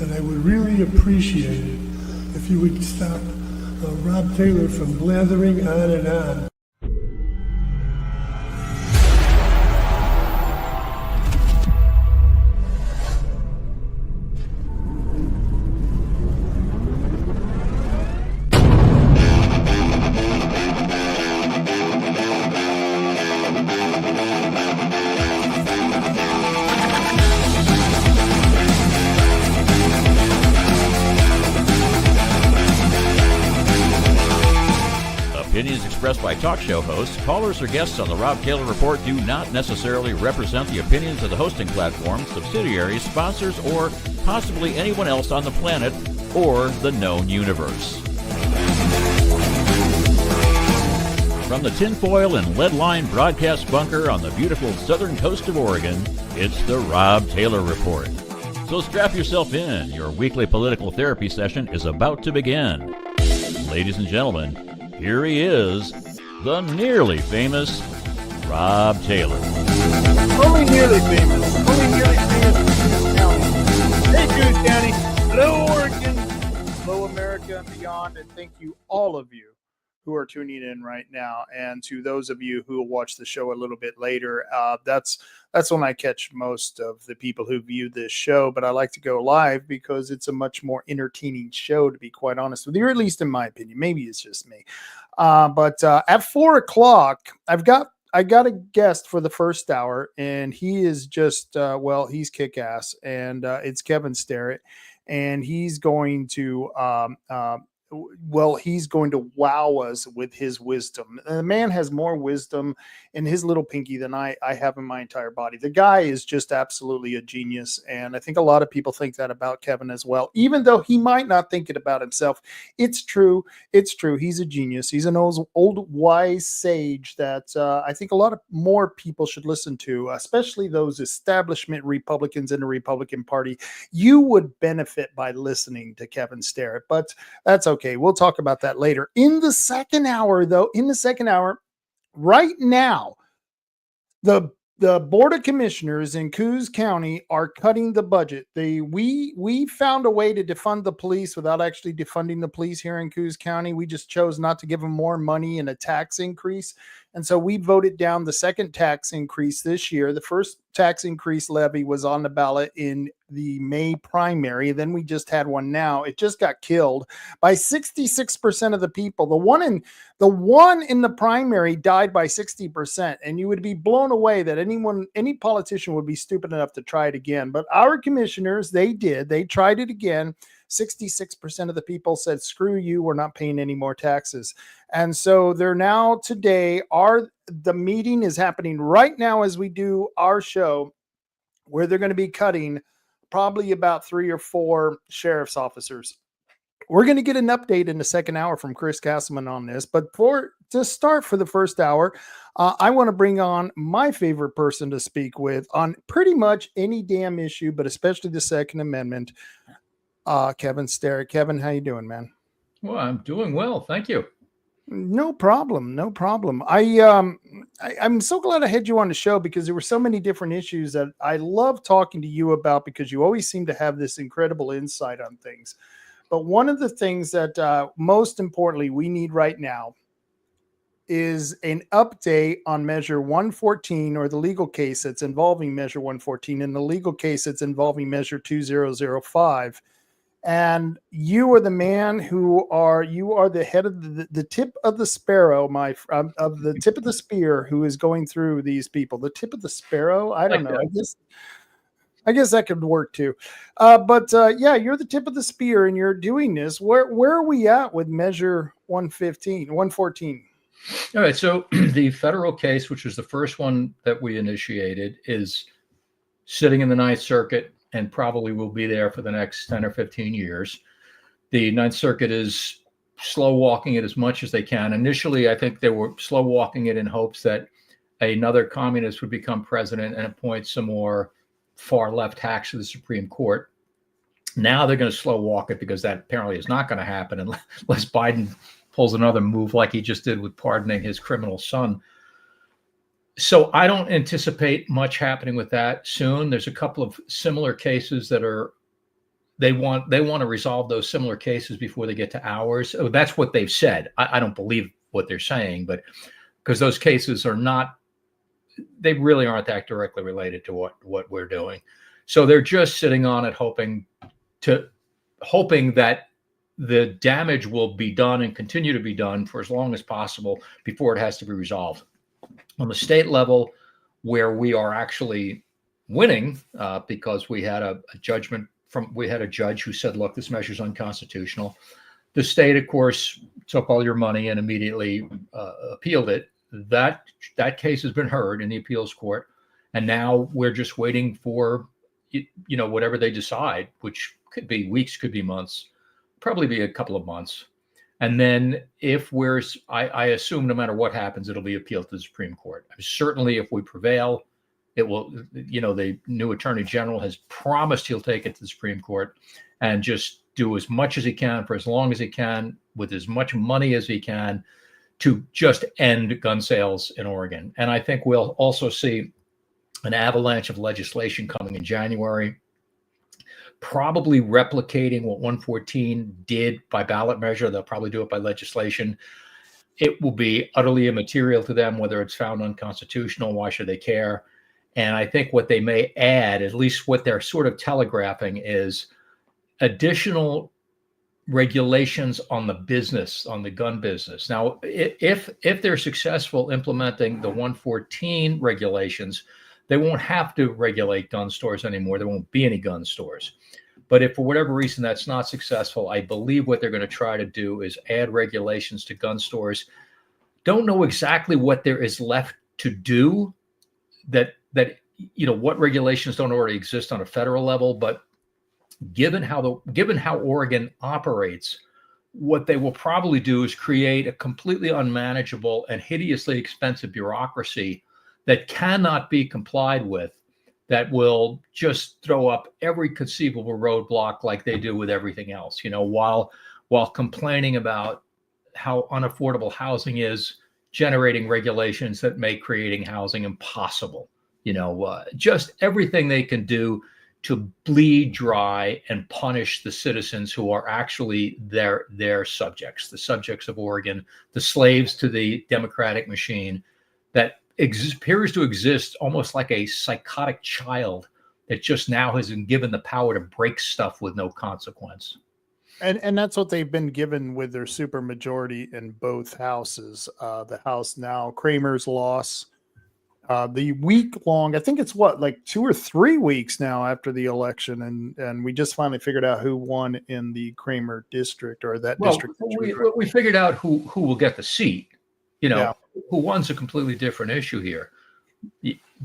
And I would really appreciate it if you would stop Rob Taylor from blathering on and on. Opinions expressed by talk show hosts, callers, or guests on the Rob Taylor Report do not necessarily represent the opinions of the hosting platform, subsidiaries, sponsors, or possibly anyone else on the planet or the known universe. From the tinfoil and lead-lined broadcast bunker on the beautiful southern coast of Oregon, it's the Rob Taylor Report. So strap yourself in. Your weekly political therapy session is about to begin. Ladies and gentlemen, here he is, the nearly famous Rob Taylor. Only nearly famous. Only nearly famous in Coos County. Hey, Coos County. Hello, Oregon. Hello, America and beyond. And thank you, all of you who are tuning in right now. And to those of you who will watch the show a little bit later, that's when I catch most of the people who view this show. But I like to go live because it's a much more entertaining show, to be quite honest with you, or at least in my opinion. Maybe it's just me. But at 4 o'clock, I got a guest for the first hour, and he is just, he's kick-ass. And it's Kevin Starrett, and he's going to he's going to wow us with his wisdom. The man has more wisdom in his little pinky than I have in my entire body. The guy is just absolutely a genius. And I think a lot of people think that about Kevin as well, even though he might not think it about himself. It's true. It's true. He's a genius. He's an old wise sage that I think a lot of more people should listen to, especially those establishment Republicans in the Republican Party. You would benefit by listening to Kevin Starrett, but that's okay. We'll talk about that later. In the second hour, right now, the Board of Commissioners in Coos County are cutting the budget. We found a way to defund the police without actually defunding the police here in Coos County. We just chose not to give them more money and a tax increase. And so we voted down the second tax increase this year. The first tax increase levy was on the ballot in the May primary. Then we just had one now. It just got killed by 66% of the people. The one in the primary died by 60%. And you would be blown away that any politician would be stupid enough to try it again. But our commissioners, they tried it again. 66% of the people said, screw you, we're not paying any more taxes. And so they're now today, the meeting is happening right now as we do our show, where they're going to be cutting probably about 3 or 4 sheriff's officers. We're going to get an update in the second hour from Chris Castleman on this. But to start for the first hour, I want to bring on my favorite person to speak with on pretty much any damn issue, but especially the Second Amendment. Kevin Starrett. Kevin, how you doing, man? Well, I'm doing well. Thank you. No problem. I'm so glad I had you on the show because there were so many different issues that I love talking to you about because you always seem to have this incredible insight on things. But one of the things that most importantly we need right now is an update on Measure 114 or the legal case that's involving Measure 114 and the legal case that's involving Measure 2005. And you are the man you are the head of the tip of the sparrow, of the tip of the spear who is going through these people. The tip of the sparrow? I don't know. I guess that could work too. But you're the tip of the spear and you're doing this. Where are we at with Measure 114? All right. So the federal case, which was the first one that we initiated, is sitting in the Ninth Circuit and probably will be there for the next 10 or 15 years. The Ninth Circuit is slow walking it as much as they can. Initially, I think they were slow walking it in hopes that another communist would become president and appoint some more far left hacks to the Supreme Court. Now they're going to slow walk it because that apparently is not going to happen unless Biden pulls another move like he just did with pardoning his criminal son. So I don't anticipate much happening with that soon. There's a couple of similar cases that are they want to resolve those similar cases before they get to ours. Oh, that's what they've said. I don't believe what they're saying, but because those cases are not, they really aren't that directly related to what we're doing. So they're just sitting on it, hoping that the damage will be done and continue to be done for as long as possible before it has to be resolved. On the state level, where we are actually winning, because we had a judge who said, look, this measure is unconstitutional. The state, of course, took all your money and immediately appealed it. That case has been heard in the appeals court, and now we're just waiting for whatever they decide, which could be weeks, could be months, probably be a couple of months. And then I assume no matter what happens, it'll be appealed to the Supreme Court. Certainly if we prevail, it will, the new Attorney General has promised he'll take it to the Supreme Court and just do as much as he can for as long as he can with as much money as he can to just end gun sales in Oregon. And I think we'll also see an avalanche of legislation coming in January, probably replicating what 114 did by ballot measure. They'll probably do it by legislation. It will be utterly immaterial to them whether it's found unconstitutional. Why should they care? And I think what they may add, at least what they're sort of telegraphing, is additional regulations on the business, on the gun business. Now, if they're successful implementing the 114 regulations, they won't have to regulate gun stores anymore. There won't be any gun stores. But if for whatever reason that's not successful, I believe what they're going to try to do is add regulations to gun stores. Don't know exactly what there is left to do, that what regulations don't already exist on a federal level, but given how Oregon operates, what they will probably do is create a completely unmanageable and hideously expensive bureaucracy that cannot be complied with, that will just throw up every conceivable roadblock like they do with everything else, while complaining about how unaffordable housing is, generating regulations that make creating housing impossible. Just everything they can do to bleed dry and punish the citizens who are actually their subjects, the subjects of Oregon, the slaves to the democratic machine that appears to exist almost like a psychotic child that just now has been given the power to break stuff with no consequence. And that's what they've been given with their supermajority in both houses. The House now, Kramer's loss, the week-long, I think it's like 2 or 3 weeks now after the election, and we just finally figured out who won in the Kramer district, or that district. We figured out who will get the seat. Who won's a completely different issue here.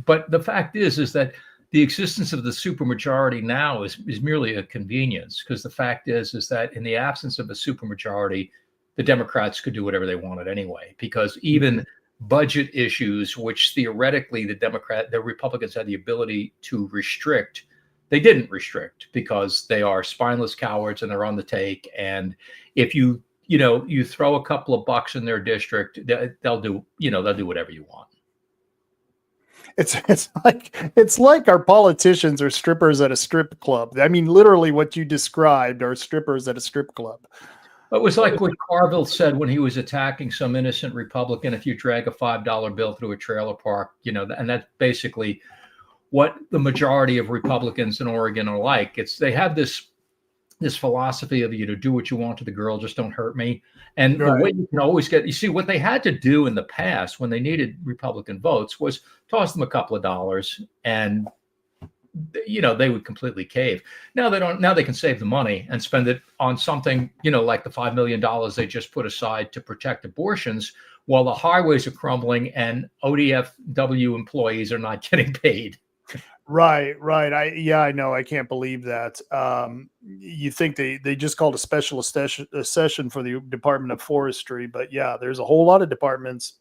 But the fact is that the existence of the supermajority now is merely a convenience, because the fact is that in the absence of a supermajority, the Democrats could do whatever they wanted anyway, because even budget issues, which theoretically the Republicans had the ability to restrict, they didn't restrict, because they are spineless cowards and they're on the take. And if you throw a couple of bucks in their district, they'll do whatever you want. It's like our politicians are strippers at a strip club. I mean, literally what you described are strippers at a strip club. It was like what Carville said when he was attacking some innocent Republican: if you drag a $5 bill through a trailer park, and that's basically what the majority of Republicans in Oregon are like. They have this philosophy of, do what you want to the girl, just don't hurt me. And right. The way you can always you see what they had to do in the past when they needed Republican votes was toss them a couple of dollars, and they would completely cave. Now they don't. Now they can save the money and spend it on something, like the $5 million they just put aside to protect abortions, while the highways are crumbling and ODFW employees are not getting paid. Right. I know. I can't believe that. You think they just called a special session for the Department of Forestry, but yeah, there's a whole lot of departments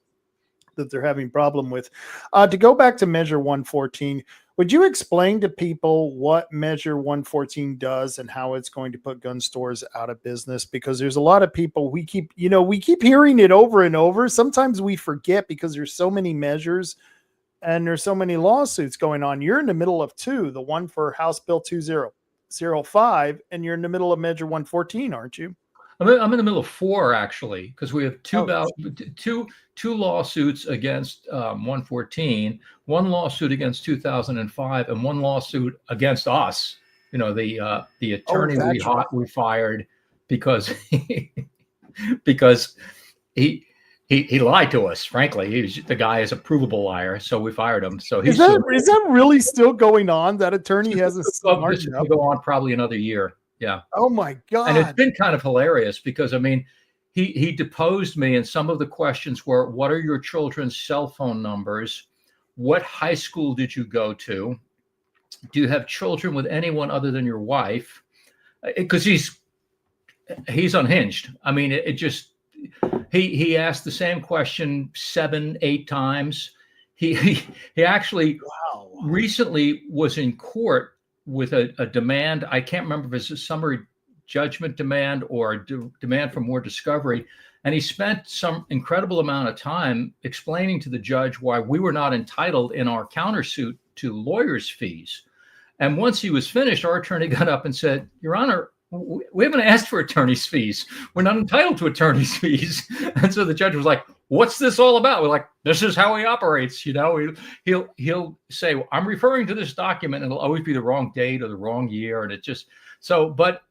that they're having problem with. To go back to Measure 114, would you explain to people what Measure 114 does and how it's going to put gun stores out of business? Because there's a lot of people, we keep hearing it over and over. Sometimes we forget because there's so many measures and there's so many lawsuits going on. You're in the middle of two, the one for House Bill 20 05, and you're in the middle of Measure 114, aren't you? I'm in the middle of 4 actually, because we have two lawsuits against 114, one lawsuit against 2005, and one lawsuit against us. You know, the attorney we fired because because he lied to us. Frankly, the guy is a provable liar, so we fired him. So is that really still going on? That attorney hasn't smartened up. Go on probably another year. Yeah. Oh my God. And it's been kind of hilarious because, I mean, he deposed me, and some of the questions were, what are your children's cell phone numbers? What high school did you go to? Do you have children with anyone other than your wife? Because he's unhinged. I mean, it just, he asked the same question 7-8 times. He actually recently was in court with a demand. I can't remember if it's a summary judgment demand or a demand for more discovery. And he spent some incredible amount of time explaining to the judge why we were not entitled in our countersuit to lawyers' fees. And once he was finished, our attorney got up and said, Your Honor, we haven't asked for attorney's fees. We're not entitled to attorney's fees. And so the judge was like, what's this all about? We're like, this is how he operates. You know, he'll say, well, I'm referring to this document, and it'll always be the wrong date or the wrong year. And it just, so, but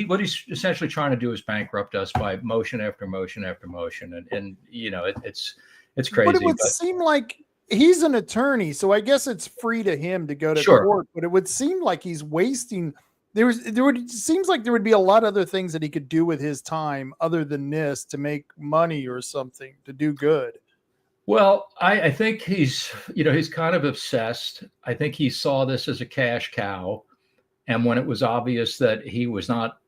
what he's essentially trying to do is bankrupt us by motion after motion after motion. And you know, it's crazy. But it would seem like he's an attorney, so I guess it's free to him to go to court, but it would seem like he's wasting. It seems like there would be a lot of other things that he could do with his time other than this to make money or something, to do good. Well, I think he's kind of obsessed. I think he saw this as a cash cow. And when it was obvious that he was not,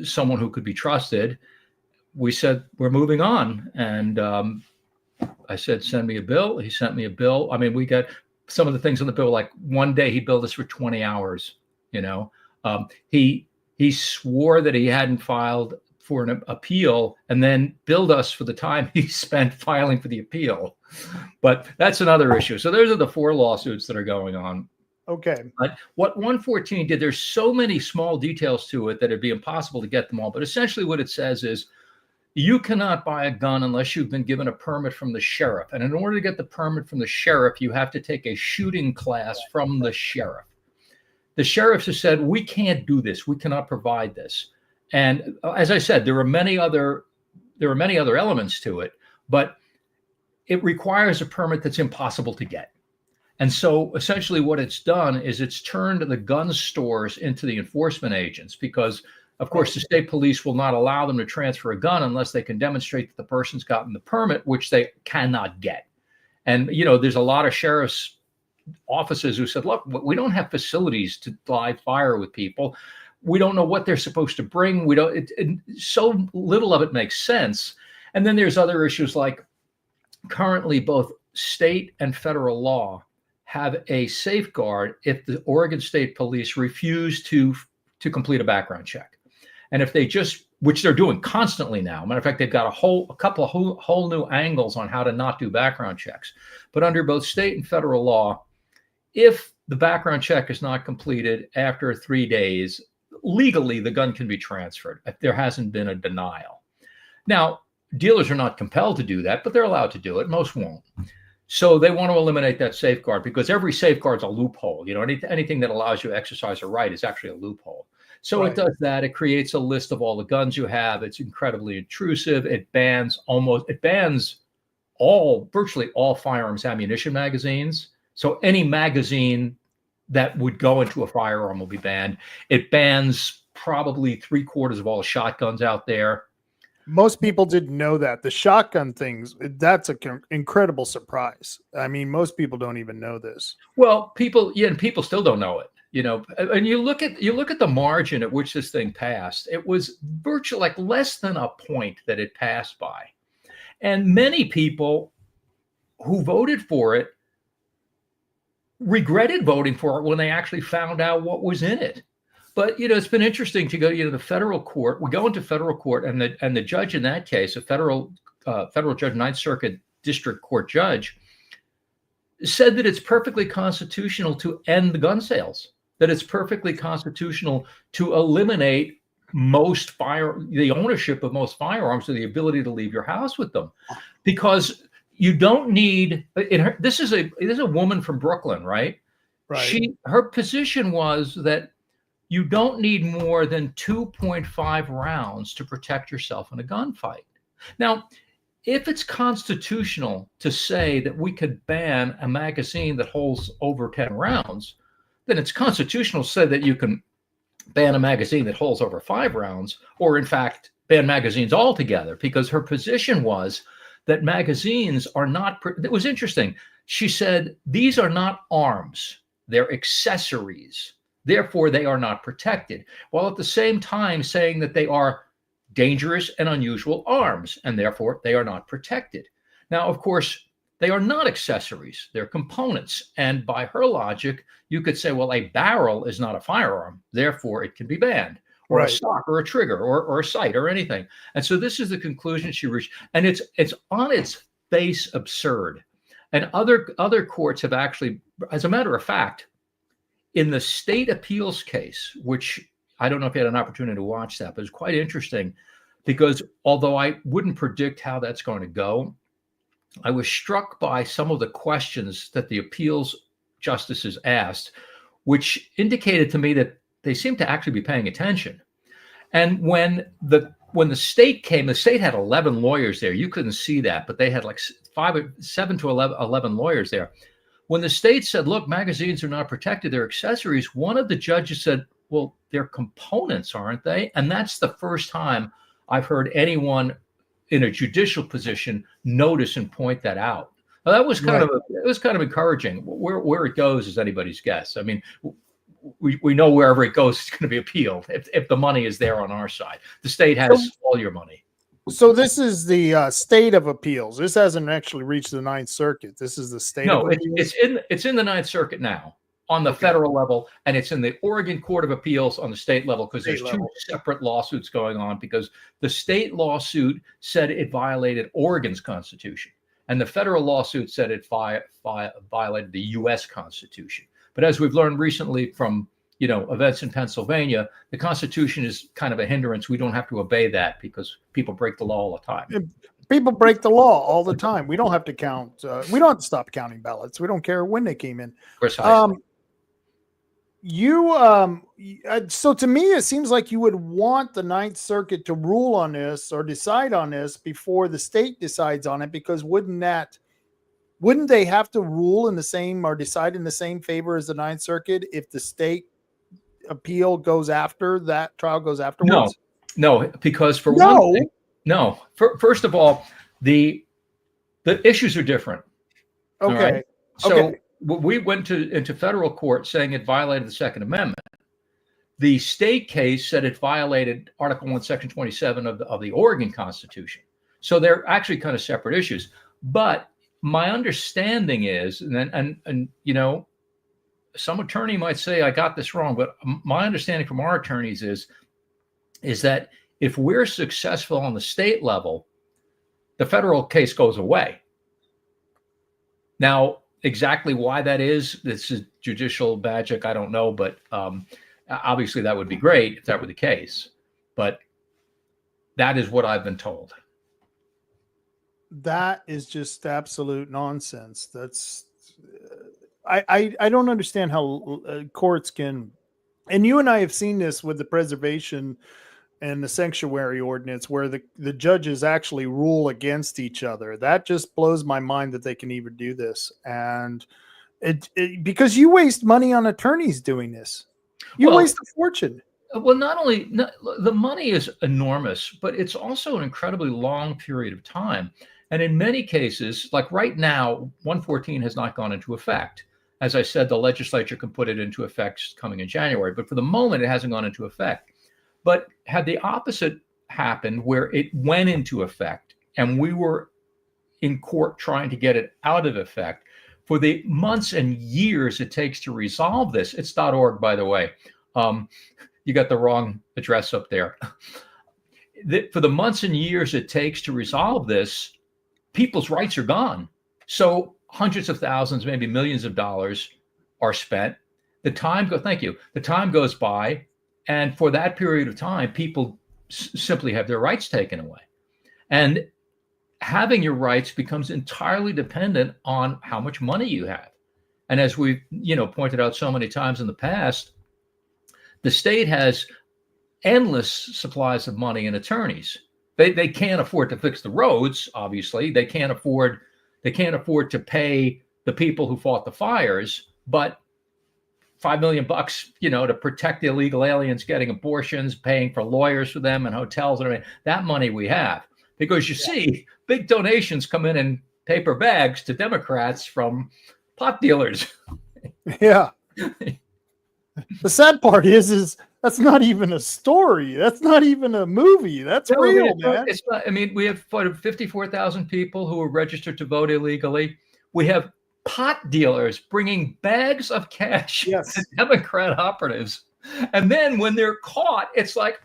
someone who could be trusted, we said, we're moving on. And I said, send me a bill. He sent me a bill. I mean, we got some of the things on the bill, like one day he billed us for 20 hours. He swore that he hadn't filed for an appeal and then billed us for the time he spent filing for the appeal. But that's another issue. So those are the 4 lawsuits that are going on. Okay. But what 114 did, there's so many small details to it that it'd be impossible to get them all. But essentially what it says is you cannot buy a gun unless you've been given a permit from the sheriff. And in order to get the permit from the sheriff, you have to take a shooting class from the sheriff. The sheriffs have said, we can't do this. We cannot provide this. And as I said, there are many other elements to it, but it requires a permit that's impossible to get. And so essentially what it's done is it's turned the gun stores into the enforcement agents because, of course, the state police will not allow them to transfer a gun unless they can demonstrate that the person's gotten the permit, which they cannot get. And, there's a lot of sheriff's offices who said, look, we don't have facilities to live fire with people. We don't know what they're supposed to bring. So little of it makes sense. And then there's other issues like currently both state and federal law have a safeguard if the Oregon State Police refuse to complete a background check. And if they which they're doing constantly now. Matter of fact, they've got a couple of whole new angles on how to not do background checks. But under both state and federal law, if the background check is not completed after 3 days, legally the gun can be transferred if there hasn't been a denial. Now, dealers are not compelled to do that, but they're allowed to do it. Most won't. So they want to eliminate that safeguard because every safeguard's a loophole. Anything that allows you to exercise a right is actually a loophole. So It does that. It creates a list of all the guns you have. It's incredibly intrusive. It bans virtually all firearms ammunition magazines. So any magazine that would go into a firearm will be banned. It bans probably 3/4 of all the shotguns out there. Most people didn't know that. The shotgun things, that's an incredible surprise. I mean, most people don't even know this. Well, people still don't know it. And you look at the margin at which this thing passed. It was virtually like less than a point that it passed by. And many people who voted for it regretted voting for it when they actually found out what was in it. But, it's been interesting to go to the federal court. We go into federal court and the judge in that case, a federal judge, Ninth Circuit District Court judge, said that it's perfectly constitutional to end the gun sales. that it's perfectly constitutional to eliminate the ownership of most firearms, or the ability to leave your house with them, because you don't need. This is a woman from Brooklyn, right? Right. Her position was that you don't need more than 2.5 rounds to protect yourself in a gunfight. Now, if it's constitutional to say that we could ban a magazine that holds over 10 rounds, then it's constitutional to say that you can ban a magazine that holds over 5 rounds, or in fact, ban magazines altogether, because her position was that magazines are not, it was interesting. She said, these are not arms, they're accessories. Therefore, they are not protected, while at the same time saying that they are dangerous and unusual arms, and therefore they are not protected. Now, of course, they are not accessories, they're components. And by her logic, you could say, well, a barrel is not a firearm, therefore it can be banned, or Right. a stock, or a trigger, or a sight, or anything. And so this is the conclusion she reached. And it's on its face absurd. And other courts have actually, as a matter of fact, in the state appeals case, which I don't know if you had an opportunity to watch that, but it's quite interesting, because although I wouldn't predict how that's going to go, I was struck by some of the questions that the appeals justices asked, which indicated to me that they seemed to actually be paying attention. And when the state came, the state had 11 lawyers there. You couldn't see that, but they had like 7 to 11 lawyers there. When the state said, look, magazines are not protected, they're accessories, one of the judges said, well, they're components, aren't they? And that's the first time I've heard anyone in a judicial position notice and point that out. Now, that was kind of encouraging. Where it goes is anybody's guess. I mean, we know wherever it goes, it's going to be appealed if the money is there on our side. The state has all your money. So this is the state of appeals. This hasn't actually reached the Ninth Circuit. This is the state. No, of appeals? it's in the Ninth Circuit now on the federal level, and it's in the Oregon Court of Appeals on the state level, because there's two separate lawsuits going on, because the state lawsuit said it violated Oregon's constitution, and the federal lawsuit said it violated the U.S. Constitution. But as we've learned recently from events in Pennsylvania, the Constitution is kind of a hindrance. We don't have to obey that because people break the law all the time. People break the law all the time. We don't have to count. We don't have to stop counting ballots. We don't care when they came in. Precisely. So to me, it seems like you would want the Ninth Circuit to rule on this or decide on this before the state decides on it, because wouldn't they have to rule in the same or decide in the same favor as the Ninth Circuit if the state appeal goes after that trial goes afterwards? No, because one thing, first of all, the issues are different. Okay. Right? So we went into federal court saying it violated the Second Amendment. The state case said it violated Article 1, Section 27 of the Oregon Constitution. So they're actually kind of separate issues. But my understanding is, and some attorney might say I got this wrong, but my understanding from our attorneys is that if we're successful on the state level, the federal case goes away. Now, exactly why that is, this is judicial magic, I don't know, but obviously that would be great if that were the case. But that is what I've been told. That is just absolute nonsense. That's I don't understand how courts can, and you and I have seen this with the preservation and the sanctuary ordinance, where the judges actually rule against each other. That just blows my mind that they can even do this. And because you waste money on attorneys doing this, you waste a fortune. Well, the money is enormous, but it's also an incredibly long period of time. And in many cases, like right now, 114 has not gone into effect. As I said, the legislature can put it into effect coming in January, but for the moment, it hasn't gone into effect. But had the opposite happened, where it went into effect and we were in court trying to get it out of effect, for the months and years it takes to resolve this, it's .org, by the way. You got the wrong address up there. For the months and years it takes to resolve this, people's rights are gone. So hundreds of thousands, maybe millions of dollars are spent. Thank you. The time goes by, and for that period of time, people simply have their rights taken away. And having your rights becomes entirely dependent on how much money you have. And as we've, pointed out so many times in the past, the state has endless supplies of money and attorneys. They can't afford to fix the roads, obviously. They can't afford to pay the people who fought the fires, but $5 million, to protect the illegal aliens getting abortions, paying for lawyers for them and hotels and everything, that money we have. Because you see, big donations come in paper bags to Democrats from pot dealers. Yeah. The sad part is that's not even a story. That's not even a movie. That's real, man. It's not. I mean, we have 54,000 people who are registered to vote illegally. We have pot dealers bringing bags of cash to Democrat operatives. And then when they're caught, it's like,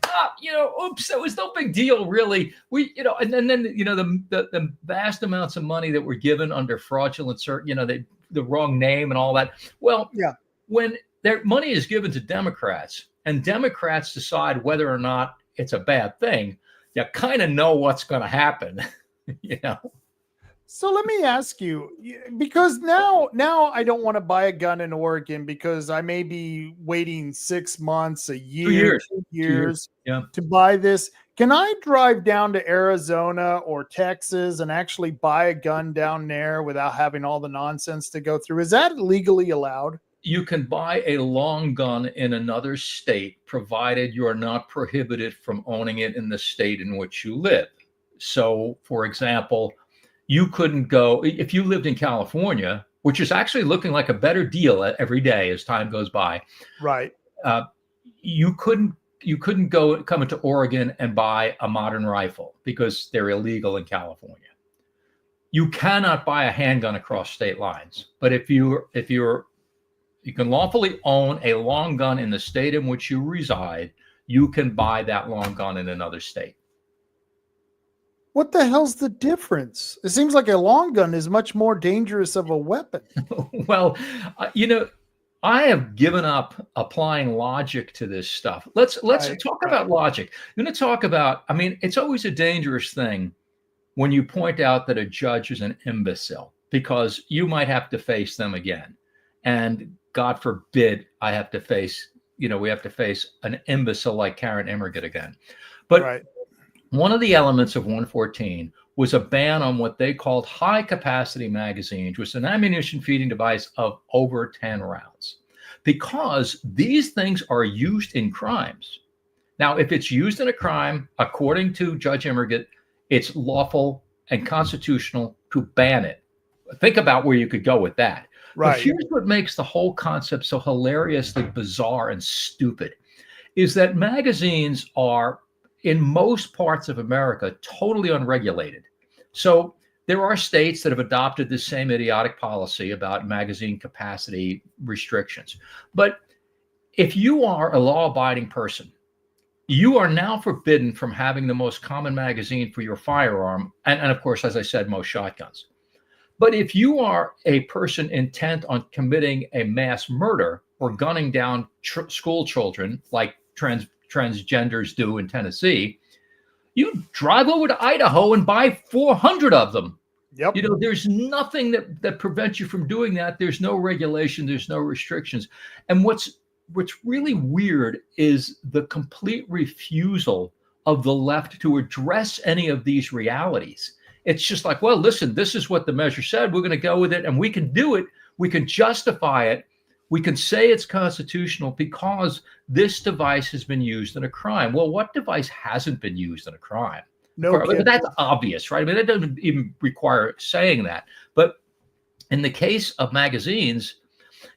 oops, that was no big deal, really. And then the vast amounts of money that were given under fraudulent, the wrong name and all that. Well, when their money is given to Democrats and Democrats decide whether or not it's a bad thing, you kind of know what's going to happen, So let me ask you, because now I don't want to buy a gun in Oregon because I may be waiting 6 months, a year, 2 years to buy this. Can I drive down to Arizona or Texas and actually buy a gun down there without having all the nonsense to go through? Is that legally allowed? You can buy a long gun in another state, provided you are not prohibited from owning it in the state in which you live. So, for example, you couldn't go, if you lived in California, which is actually looking like a better deal every day as time goes by. Right. You couldn't come into Oregon and buy a modern rifle because they're illegal in California. You cannot buy a handgun across state lines. But if you can lawfully own a long gun in the state in which you reside, you can buy that long gun in another state. What the hell's the difference? It seems like a long gun is much more dangerous of a weapon. Well, I have given up applying logic to this stuff. Let's talk about logic. I'm going to talk about, it's always a dangerous thing when you point out that a judge is an imbecile, because you might have to face them again. And God forbid we have to face an imbecile like Karen Immergut again. But one of the elements of 114 was a ban on what they called high capacity magazines, which was an ammunition feeding device of over 10 rounds, because these things are used in crimes. Now, if it's used in a crime, according to Judge Immergut, it's lawful and constitutional to ban it. Think about where you could go with that. Right. But here's what makes the whole concept so hilariously bizarre and stupid, is that magazines are, in most parts of America, totally unregulated. So there are states that have adopted this same idiotic policy about magazine capacity restrictions. But if you are a law-abiding person, you are now forbidden from having the most common magazine for your firearm, and of course, as I said, most shotguns. But if you are a person intent on committing a mass murder or gunning down school children like transgenders do in Tennessee, you drive over to Idaho and buy 400 of them. Yep. There's nothing that prevents you from doing that. There's no regulation. There's no restrictions. And what's really weird is the complete refusal of the left to address any of these realities. It's just like, well, listen, this is what the measure said. We're going to go with it, and we can do it. We can justify it. We can say it's constitutional because this device has been used in a crime. Well, what device hasn't been used in a crime? That's obvious, right? That doesn't even require saying that. But in the case of magazines,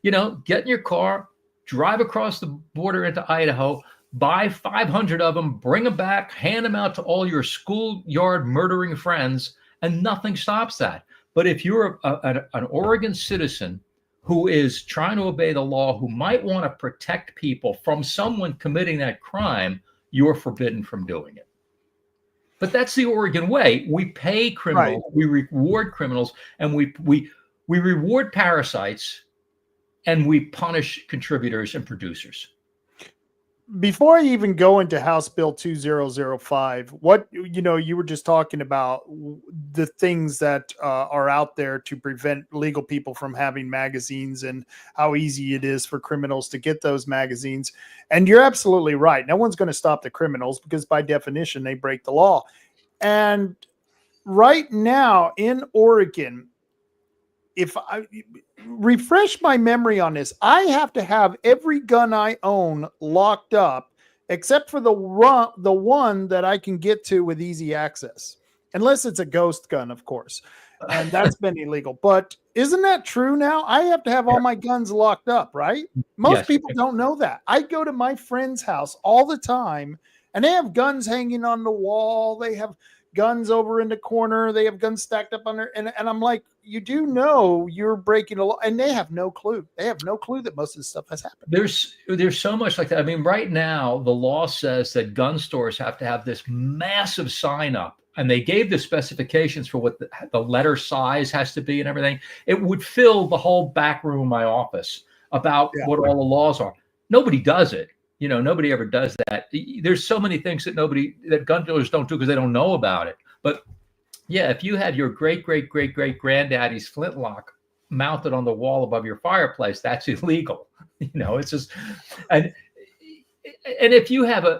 get in your car, drive across the border into Idaho, buy 500 of them, bring them back, hand them out to all your schoolyard murdering friends, and nothing stops that. But if you're an Oregon citizen who is trying to obey the law, who might want to protect people from someone committing that crime, you're forbidden from doing it. But that's the Oregon way. We pay criminals, we reward criminals, and we reward parasites, and we punish contributors and producers. Before I even go into House Bill 2005, what, you were just talking about the things that are out there to prevent legal people from having magazines and how easy it is for criminals to get those magazines. And you're absolutely right. No one's going to stop the criminals because by definition, they break the law. And right now in Oregon, if I refresh my memory on this, I have to have every gun I own locked up except for the one that I can get to with easy access, unless it's a ghost gun, of course. And that's been illegal. But isn't that true now? I have to have all my guns locked up, right? Most people don't know that. I go to my friend's house all the time and they have guns hanging on the wall. They have guns over in the corner. They have guns stacked up on there. And I'm like, you do know you're breaking a law, and they have no clue. They have no clue that most of this stuff has happened. There's so much like that. I mean, right now, the law says that gun stores have to have this massive sign up, and they gave the specifications for what the letter size has to be and everything. It would fill the whole back room of my office about what all the laws are. Nobody does it. Nobody ever does that. There's so many things that gun dealers don't do because they don't know about it. But yeah, if you had your great granddaddy's flintlock mounted on the wall above your fireplace, that's illegal. It's just, and if you have a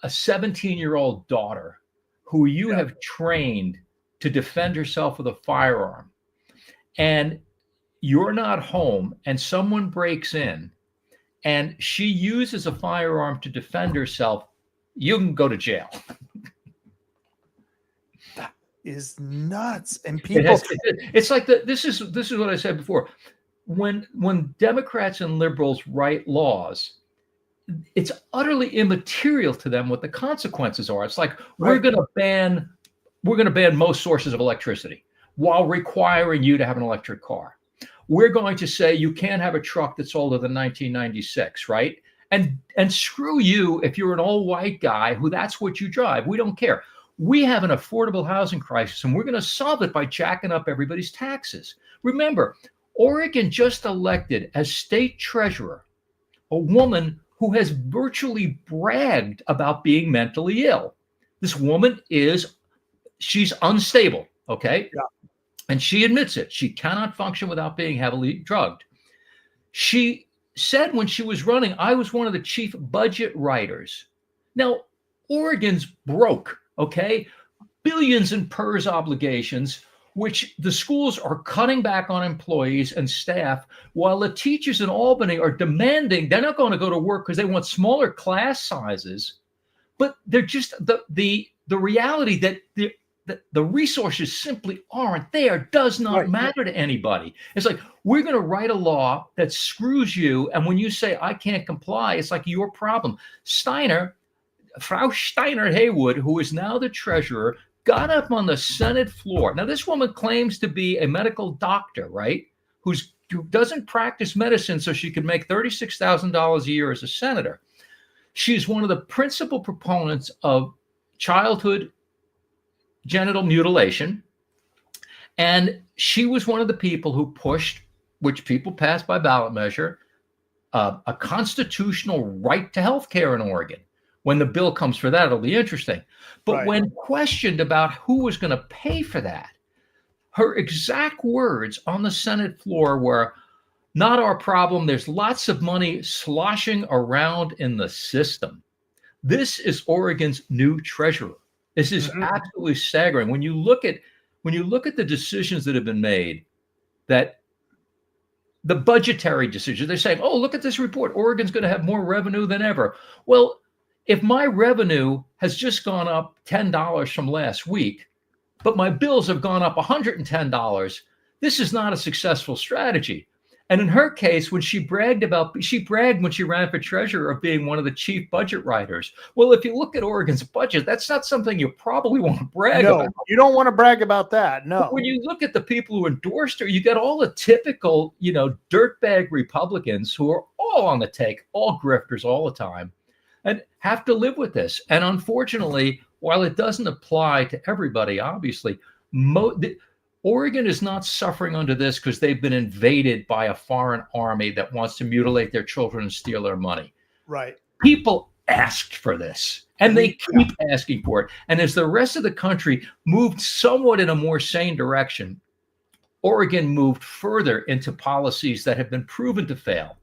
17-year-old daughter who you have trained to defend herself with a firearm, and you're not home and someone breaks in and she uses a firearm to defend herself, you can go to jail. That is nuts. And people, it's like this is what I said before. When Democrats and liberals write laws, it's utterly immaterial to them what the consequences are. It's like we're going to ban most sources of electricity while requiring you to have an electric car. We're going to say you can't have a truck that's older than 1996, right? And screw you if you're an old white guy who that's what you drive. We don't care. We have an affordable housing crisis, and we're going to solve it by jacking up everybody's taxes. Remember, Oregon just elected as state treasurer a woman who has virtually bragged about being mentally ill. This woman she's unstable, okay? Yeah. And she admits it. She cannot function without being heavily drugged. She said when she was running, I was one of the chief budget writers. Now, Oregon's broke, okay? Billions in PERS obligations, which the schools are cutting back on employees and staff, while the teachers in Albany are demanding, they're not going to go to work because they want smaller class sizes, but they're just the reality that the resources simply aren't there does not matter to anybody. It's like, we're going to write a law that screws you. And when you say, I can't comply, it's like your problem. Frau Steiner Haywood, who is now the treasurer, got up on the Senate floor. Now, this woman claims to be a medical doctor, right? Who doesn't practice medicine so she could make $36,000 a year as a senator. She's one of the principal proponents of childhood genital mutilation. And she was one of the people who pushed, which people passed by ballot measure, a constitutional right to health care in Oregon. When the bill comes for that, it'll be interesting. But when questioned about who was going to pay for that, her exact words on the Senate floor were, not our problem. There's lots of money sloshing around in the system. This is Oregon's new treasurer. This is absolutely staggering. When you look at the decisions that have been made, that the budgetary decisions, they're saying, oh, look at this report. Oregon's going to have more revenue than ever. Well, if my revenue has just gone up $10 from last week, but my bills have gone up $110, this is not a successful strategy. And in her case, when she bragged when she ran for treasurer of being one of the chief budget writers. Well, if you look at Oregon's budget, that's not something you probably want to brag about. You don't want to brag about that. No. But when you look at the people who endorsed her, you get all the typical, dirtbag Republicans who are all on the take, all grifters all the time, and have to live with this. And unfortunately, while it doesn't apply to everybody, obviously, Oregon is not suffering under this because they've been invaded by a foreign army that wants to mutilate their children and steal their money. Right. People asked for this, and they keep asking for it. And as the rest of the country moved somewhat in a more sane direction, Oregon moved further into policies that have been proven to fail.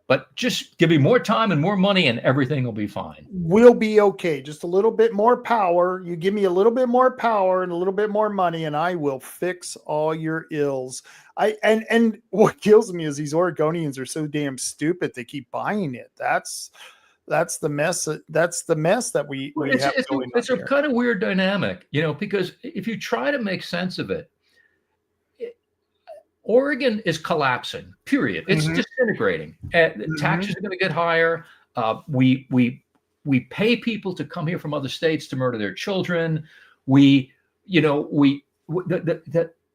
But just give me more time and more money and everything will be fine. We'll be okay. Just a little bit more power. You give me a little bit more power and a little bit more money and I will fix all your ills. And what kills me is these Oregonians are so damn stupid. They keep buying it. That's the mess. That's the mess that we have going on. It's a kind of weird dynamic, because if you try to make sense of it, Oregon is collapsing, period. It's disintegrating. Taxes are going to get higher. We pay people to come here from other states to murder their children. The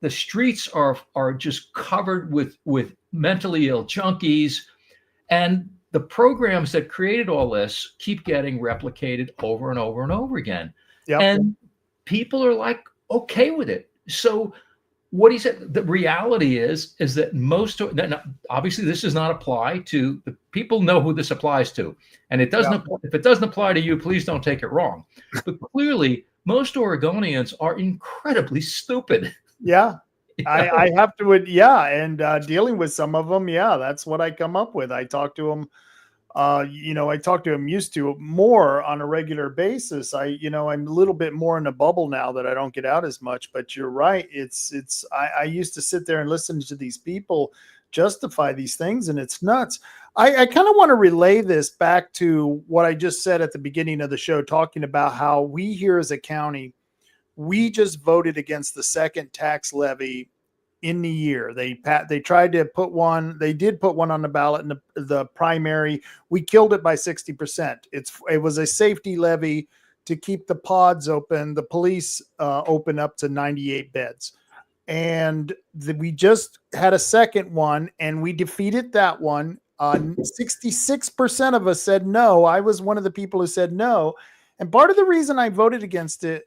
streets are just covered with mentally ill junkies. And the programs that created all this keep getting replicated over and over and over again. Yep. And people are like, okay with it. So what he said, the reality is that obviously this does not apply to the people know who this applies to. And it doesn't, if it doesn't apply to you, please don't take it wrong. But clearly most Oregonians are incredibly stupid. Yeah. I have to, and dealing with some of them, that's what I come up with. I talk to them, I talk to them used to more on a regular basis. I'm a little bit more in a bubble now that I don't get out as much, but you're right. I used to sit there and listen to these people justify these things and it's nuts. I kind of want to relay this back to what I just said at the beginning of the show, talking about how we here as a county, we just voted against the second tax levy in the year. They tried to put one. They did put one on the ballot in the primary. We killed it by 60%. It was a safety levy to keep the pods open, the police open up to 98 beds. And we just had a second one and we defeated that one. 66% of us said no. I was one of the people who said no. And part of the reason I voted against it,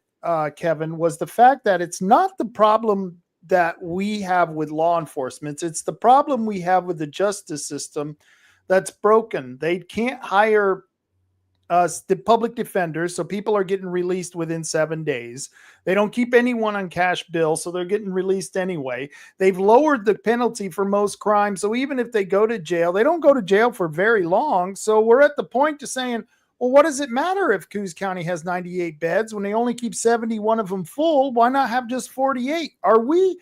Kevin, was the fact that it's not the problem that we have with law enforcement. It's the problem we have with the justice system that's broken. They can't hire the public defenders, so people are getting released within 7 days. They don't keep anyone on cash bill, so they're getting released anyway. They've lowered the penalty for most crimes, so even if they go to jail, they don't go to jail for very long. So we're at the point to saying, well, what does it matter if Coos County has 98 beds when they only keep 71 of them full? Why not have just 48? Are we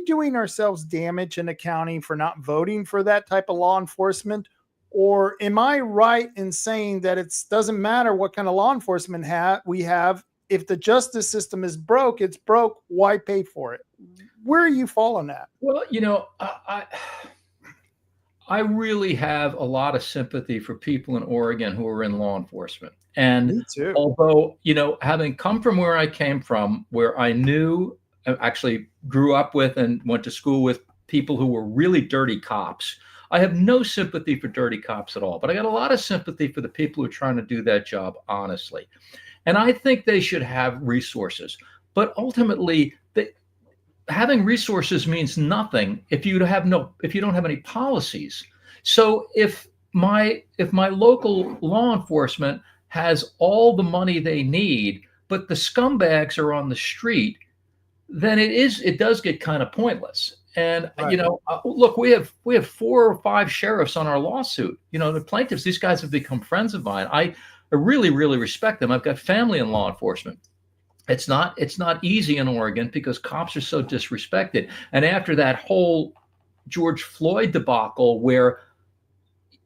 doing ourselves damage in the county for not voting for that type of law enforcement? Or am I right in saying that it doesn't matter what kind of law enforcement we have? If the justice system is broke, it's broke. Why pay for it? Where are you falling at? Well, I really have a lot of sympathy for people in Oregon who are in law enforcement. And me too. Although, having come from where I came from, where I actually grew up with and went to school with people who were really dirty cops, I have no sympathy for dirty cops at all. But I got a lot of sympathy for the people who are trying to do that job honestly. And I think they should have resources. But ultimately, having resources means nothing if you don't have any policies. So if my local law enforcement has all the money they need, but the scumbags are on the street, then it does get kind of pointless. And right. Look, we have 4 or 5 sheriffs on our lawsuit. The plaintiffs, these guys have become friends of mine. I really, really respect them. I've got family in law enforcement. It's not easy in Oregon because cops are so disrespected. And after that whole George Floyd debacle where,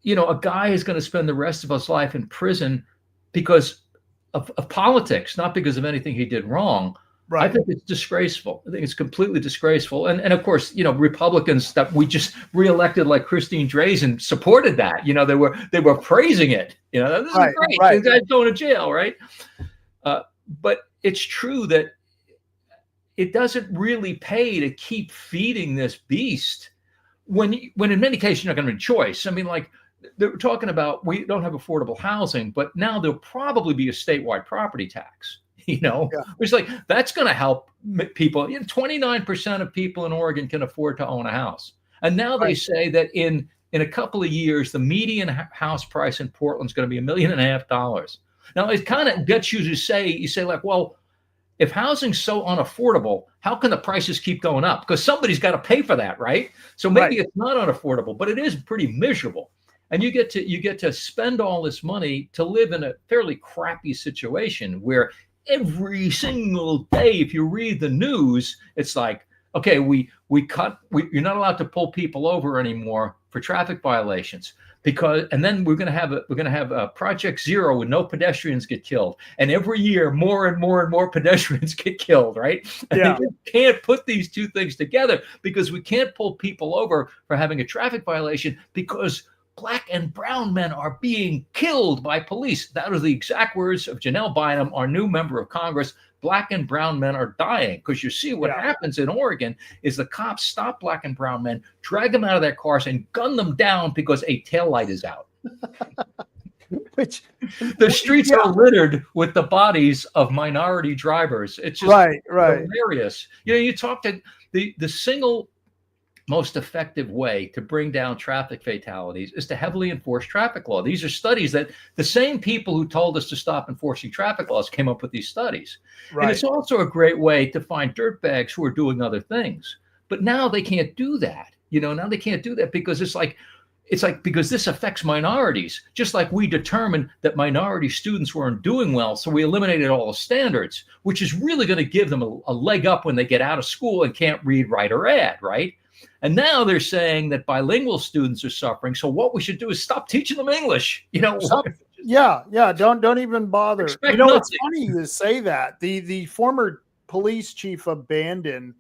a guy is going to spend the rest of his life in prison because of politics, not because of anything he did wrong. Right. I think it's disgraceful. I think it's completely disgraceful. And of course, Republicans that we just reelected like Christine Drazen supported that. They were praising it. This is great. Right. This guy's going to jail, right? But it's true that it doesn't really pay to keep feeding this beast when in many cases you're not going to have a choice. I mean, like they're talking about we don't have affordable housing, but now there'll probably be a statewide property tax. It's like, that's going to help people. 29% of people in Oregon can afford to own a house. And now they say that in a couple of years, the median house price in Portland is going to be $1.5 million. Now, it kind of gets you to say, like, well, if housing's so unaffordable, how can the prices keep going up? Because somebody's got to pay for that, right? So maybe it's not unaffordable, but it is pretty miserable. And you get to spend all this money to live in a fairly crappy situation where every single day, if you read the news, it's like, okay, you're not allowed to pull people over anymore for traffic violations. And then we're going to have a Project Zero where no pedestrians get killed, and every year more and more and more pedestrians get killed, right? And you can't put these two things together, because we can't pull people over for having a traffic violation because Black and brown men are being killed by police. That are the exact words of Janelle Bynum, our new member of Congress. Black and brown men are dying, because you see what happens in Oregon is the cops stop Black and brown men, drag them out of their cars, and gun them down because a taillight is out. Which the streets are littered with the bodies of minority drivers. It's just hilarious. You talk to the single most effective way to bring down traffic fatalities is to heavily enforce traffic law. These are studies that the same people who told us to stop enforcing traffic laws came up with these studies. And it's also a great way to find dirtbags who are doing other things. But now they can't do that. Now they can't do that because it's like because this affects minorities, just like we determined that minority students weren't doing well, so we eliminated all the standards, which is really going to give them a leg up when they get out of school and can't read, write, or add, right? And now they're saying that bilingual students are suffering. So what we should do is stop teaching them English. Don't even bother. It's funny you say that. The former police chief of Bandon,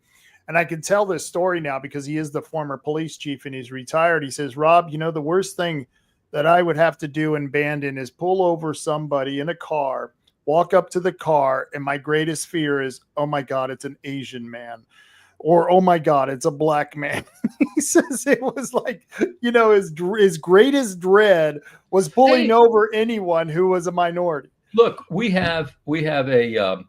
and I can tell this story now because he is the former police chief and he's retired. He says, Rob, the worst thing that I would have to do in Bandon is pull over somebody in a car, walk up to the car, and my greatest fear is, oh my God, it's an Asian man. Or, oh my God, it's a Black man. He says it was like, his greatest dread was pulling over anyone who was a minority. Look, we have a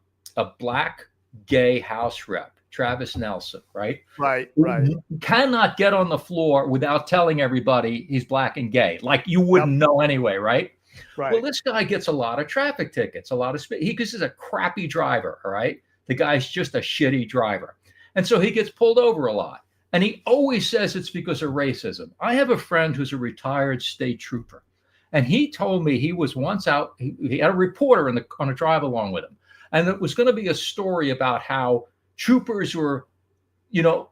Black gay House rep, Travis Nelson, right? Right. Who cannot get on the floor without telling everybody he's Black and gay. Like you wouldn't know anyway, right? Right. Well, this guy gets a lot of traffic tickets, because he's a crappy driver, all right? The guy's just a shitty driver. And so he gets pulled over a lot. And he always says it's because of racism. I have a friend who's a retired state trooper. And he told me he was once out, he had a reporter on a drive along with him. And it was going to be a story about how troopers were,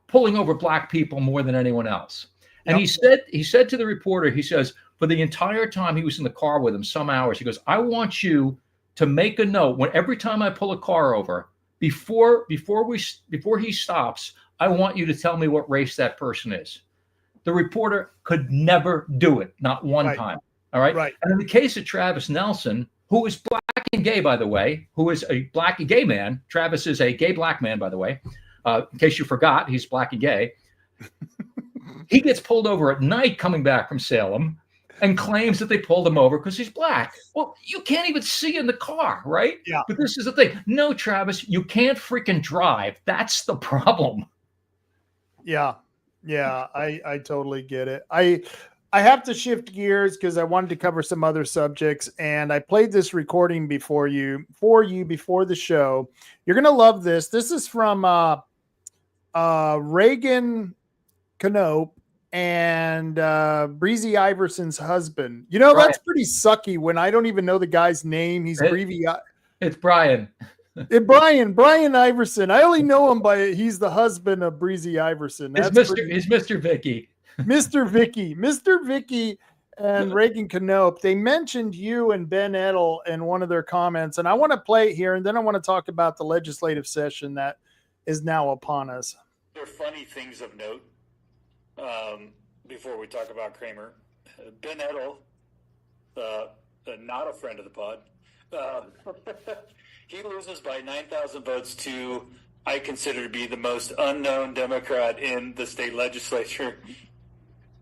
pulling over Black people more than anyone else. And he said to the reporter, he says, for the entire time he was in the car with him, some hours, he goes, I want you to make a note every time I pull a car over, before he stops, I want you to tell me what race that person is. The reporter could never do it, not one time. All right. And in the case of Travis Nelson, who is Black and gay, by the way, who is a Black and gay man. Travis is a gay Black man, by the way. In case you forgot, he's Black and gay. He gets pulled over at night coming back from Salem and claims that they pulled him over because he's Black. Well, you can't even see in the car, right? Yeah. But this is the thing. No, Travis, you can't freaking drive. That's the problem. Yeah. I totally get it. I have to shift gears because I wanted to cover some other subjects, and I played this recording before the show. You're gonna love this. This is from Reagan Knopp and Breezy Iverson's husband. That's pretty sucky when I don't even know the guy's name. He's It's Brian. Brian Iverson. I only know him he's the husband of Breezy Iverson. He's Mr. Vicky. Mr. Vicky and Reagan Knopp. They mentioned you and Ben Edel in one of their comments, and I want to play it here, and then I want to talk about the legislative session that is now upon us. There are funny things of note. Before we talk about Kramer, Ben Edel, not a friend of the pod, he loses by 9,000 votes to, I consider to be the most unknown Democrat in the state legislature.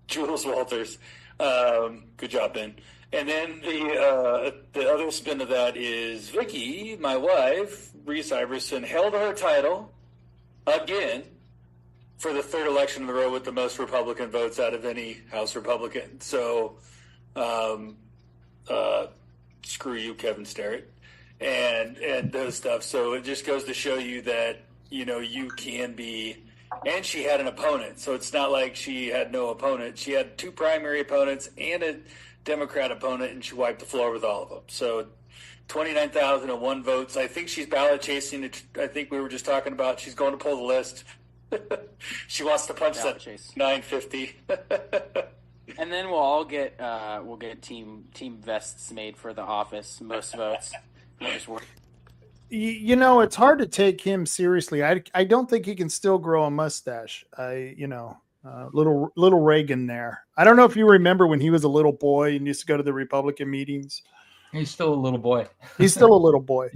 Jules Walters. Good job, Ben. And then the other spin of that is Vicky, my wife, Reese Iverson, held her title again for the third election in a row with the most Republican votes out of any House Republican. So, screw you, Kevin Starrett, and those stuff. So it just goes to show you that, you can be. And she had an opponent, so it's not like she had no opponent. She had 2 primary opponents and a Democrat opponent, and she wiped the floor with all of them. So 29,001 votes. I think she's ballot chasing. I think we were just talking about she's going to pull the list. She wants to punch Ballot that chase. 950. And then we'll all get team vests made for the office. Most votes. We'll just work. It's hard to take him seriously. I don't think he can still grow a mustache. Little Reagan there. I don't know if you remember when he was a little boy and used to go to the Republican meetings. He's still a little boy. He's still a little boy.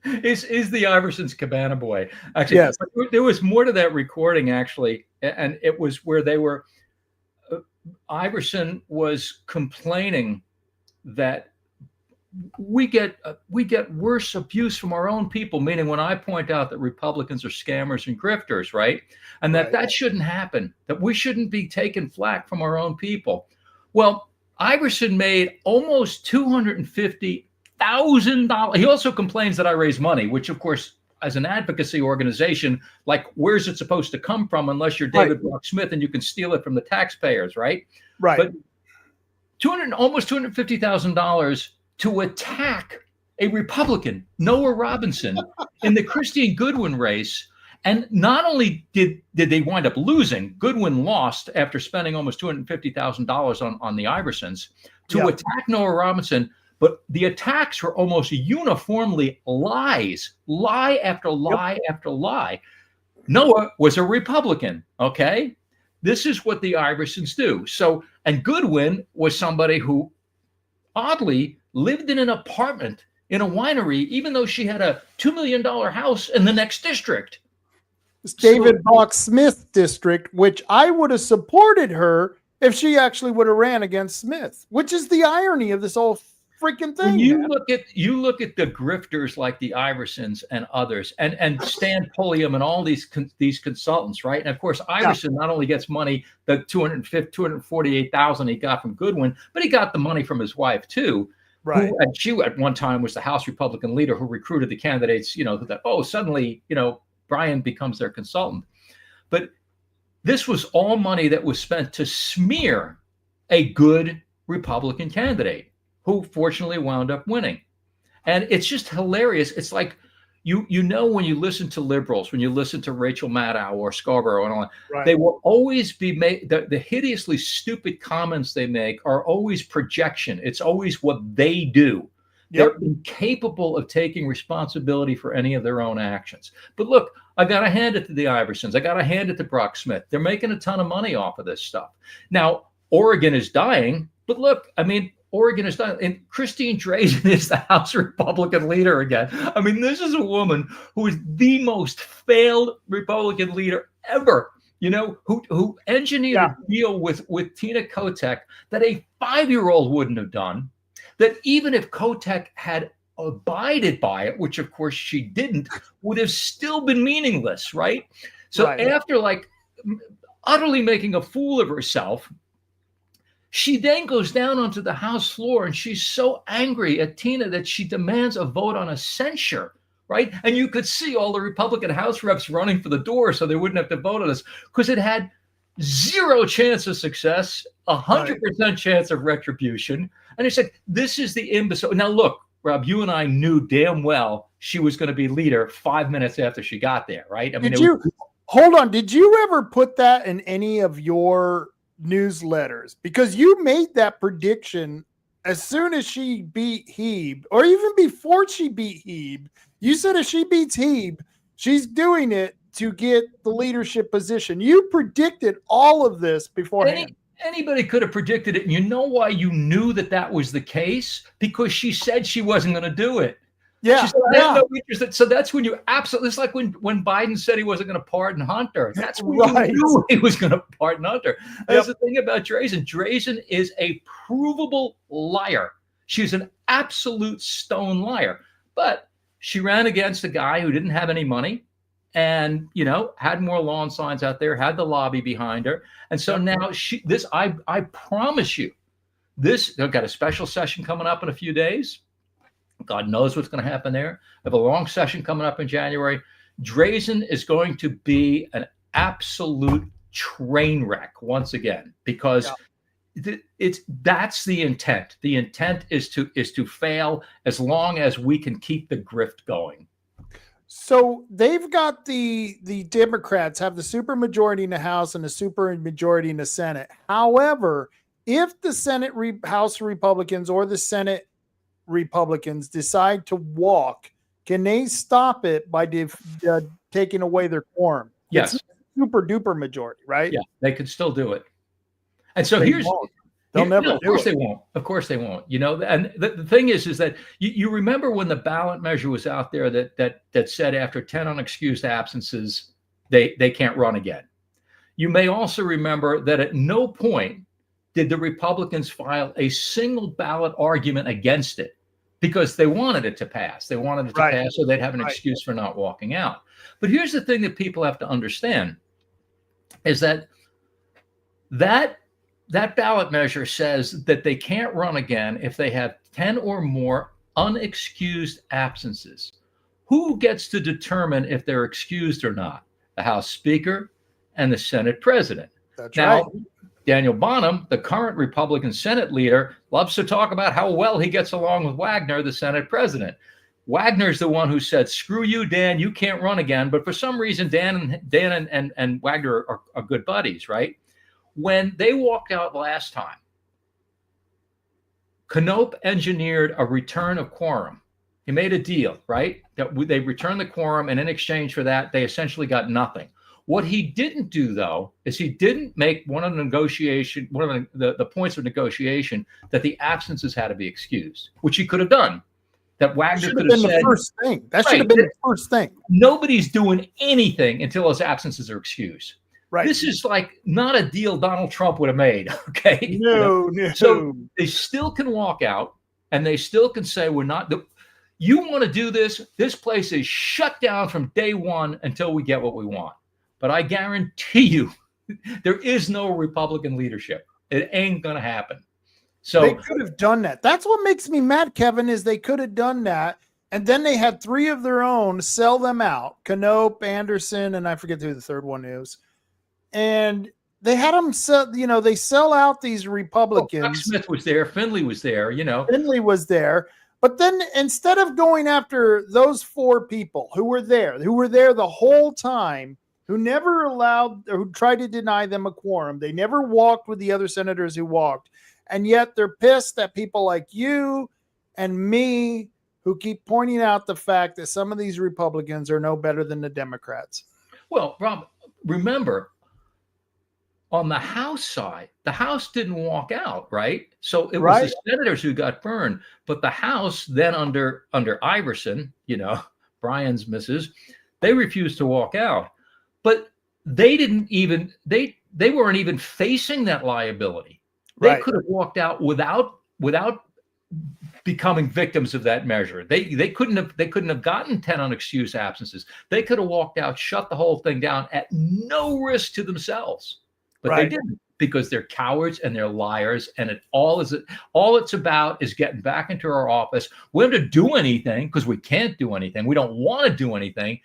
Is the Iverson's cabana boy. Actually, yes. There was more to that recording, actually, and it was where they were, Iverson was complaining that we get worse abuse from our own people, meaning when I point out that Republicans are scammers and grifters, right? And that shouldn't happen, that we shouldn't be taking flack from our own people. Well, Iverson made almost $250,000. He also complains that I raise money, which, of course, as an advocacy organization, like, where's it supposed to come from unless you're David Brock Smith and you can steal it from the taxpayers, right? Right. But almost $250,000 to attack a Republican, Noah Robinson, in the Christine Goodwin race. And not only did they wind up losing, Goodwin lost after spending almost $250,000 on the Iversons to attack Noah Robinson, but the attacks were almost uniformly lies, lie after lie after lie. Noah was a Republican, okay? This is what the Iversons do. So, and Goodwin was somebody who oddly lived in an apartment in a winery, even though she had a $2 million house in the next district. It's David Brock Smith district, which I would have supported her if she actually would have ran against Smith, which is the irony of this whole freaking thing. When you look at the grifters like the Iversons and others, and Stan Pulliam and all these consultants, right? And of course, Iverson not only gets money, the $248,000 he got from Goodwin, but he got the money from his wife too. Right. And she at one time was the House Republican leader who recruited the candidates, suddenly, Brian becomes their consultant. But this was all money that was spent to smear a good Republican candidate who fortunately wound up winning. And it's just hilarious. It's like, when you listen to liberals, when you listen to Rachel Maddow or Scarborough and all that, they will always be made, the hideously stupid comments they make are always projection. It's always what they do. They're incapable of taking responsibility for any of their own actions. But look, I got to hand it to the Iversons. I got to hand it to Brock Smith. They're making a ton of money off of this stuff. Now, Oregon is dying, but look, Oregon is dying. And Christine Drazan is the House Republican leader again. This is a woman who is the most failed Republican leader ever, who engineered a deal with Tina Kotek that a 5-year-old wouldn't have done, that even if Kotek had abided by it, which of course she didn't, would have still been meaningless, right? So after utterly making a fool of herself, she then goes down onto the House floor and she's so angry at Tina that she demands a vote on a censure, right? And you could see all the Republican House reps running for the door so they wouldn't have to vote on this, because it had 0 chance of success, 100% chance of retribution. And it's like, this is the imbecile. Now, look, Rob, you and I knew damn well she was going to be leader 5 minutes after she got there, right? Hold on. Did you ever put that in any of your newsletters? Because you made that prediction as soon as she beat Hebe, or even before she beat Hebe. You said if she beats Hebe, she's doing it to get the leadership position. You predicted all of this beforehand. Anybody could have predicted it. And you know why you knew that was the case? Because she said she wasn't going to do it. Yeah, She said, I have no interest. So that's when you absolutely, it's like when Biden said he wasn't going to pardon Hunter. That's when you knew he was going to pardon Hunter. That's the thing about Drazen. Drazen is a provable liar. She's an absolute stone liar. But she ran against a guy who didn't have any money and, had more lawn signs out there, had the lobby behind her. And so now I promise you, they've got a special session coming up in a few days. God knows what's going to happen there. I have a long session coming up in January. Drazen is going to be an absolute train wreck once again, because that's the intent. The intent is to fail as long as we can keep the grift going. So they've got the Democrats have the supermajority in the House and the supermajority in the Senate. However, if the Senate House Republicans or the Senate Republicans decide to walk, can they stop it by taking away their quorum? Yes. It's super duper majority, right? Yeah, they could still do it. And so they'll never do it. Of course they won't. Of course they won't. And the thing is that you remember when the ballot measure was out there that said after 10 unexcused absences, they can't run again. You may also remember that at no point did the Republicans file a single ballot argument against it, because they wanted it to pass. They wanted it to pass so they'd have an excuse for not walking out. But here's the thing that people have to understand is that ballot measure says that they can't run again if they have 10 or more unexcused absences. Who gets to determine if they're excused or not? The House Speaker and the Senate President. That's now, right. Daniel Bonham, the current Republican Senate leader, loves to talk about how well he gets along with Wagner, the Senate president. Wagner's the one who said, screw you, Dan, you can't run again. But for some reason, Dan and Wagner are good buddies, right? When they walked out last time, Knopp engineered a return of quorum. He made a deal, right? That they returned the quorum, and in exchange for that, they essentially got nothing. What he didn't do, though, is he didn't make one of the points of negotiation that the absences had to be excused, which he could have done. That Wagner could have said. The first thing. That should have been the first thing. Nobody's doing anything until those absences are excused. Right. This is like not a deal Donald Trump would have made. Okay. No. So they still can walk out, and they still can say, we're not. You want to do this? This place is shut down from day one until we get what we want. But I guarantee you, there is no Republican leadership. It ain't going to happen. So they could have done that. That's what makes me mad, Kevin, is they could have done that. And then they had three of their own sell them out. Knopp, Anderson, and I forget who the third one is. And they had them sell, they sell out these Republicans. Chuck Smith was there. Finley was there, Finley was there. But then instead of going after those four people who were there the whole time, who never who tried to deny them a quorum. They never walked with the other senators who walked. And yet they're pissed at people like you and me who keep pointing out the fact that some of these Republicans are no better than the Democrats. Well, Rob, remember, on the House side, the House didn't walk out, right? So it was the senators who got burned. But the House then under Iverson, Brian's missus, they refused to walk out. But they didn't even they weren't even facing that liability. They could have walked out without becoming victims of that measure. They couldn't have gotten 10 unexcused absences. They could have walked out, shut the whole thing down at no risk to themselves. But they didn't, because they're cowards and they're liars, and all it's about is getting back into our office. We don't have to do anything because we can't do anything. We don't want to do anything.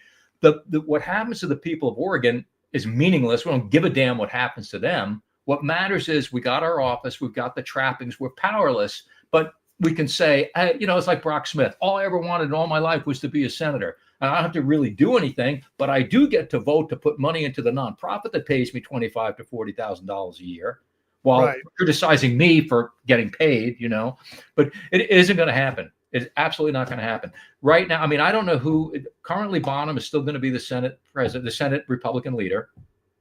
What happens to the people of Oregon is meaningless. We don't give a damn what happens to them. What matters is we got our office, we've got the trappings, we're powerless, but we can say, hey, it's like Brock Smith. All I ever wanted in all my life was to be a senator. And I don't have to really do anything, but I do get to vote to put money into the nonprofit that pays me $25,000 to $40,000 a year, while criticizing me for getting paid, But it isn't going to happen. It's absolutely not going to happen right now. I mean, I don't know who currently. Bonham is still going to be the Senate president, the Senate Republican leader.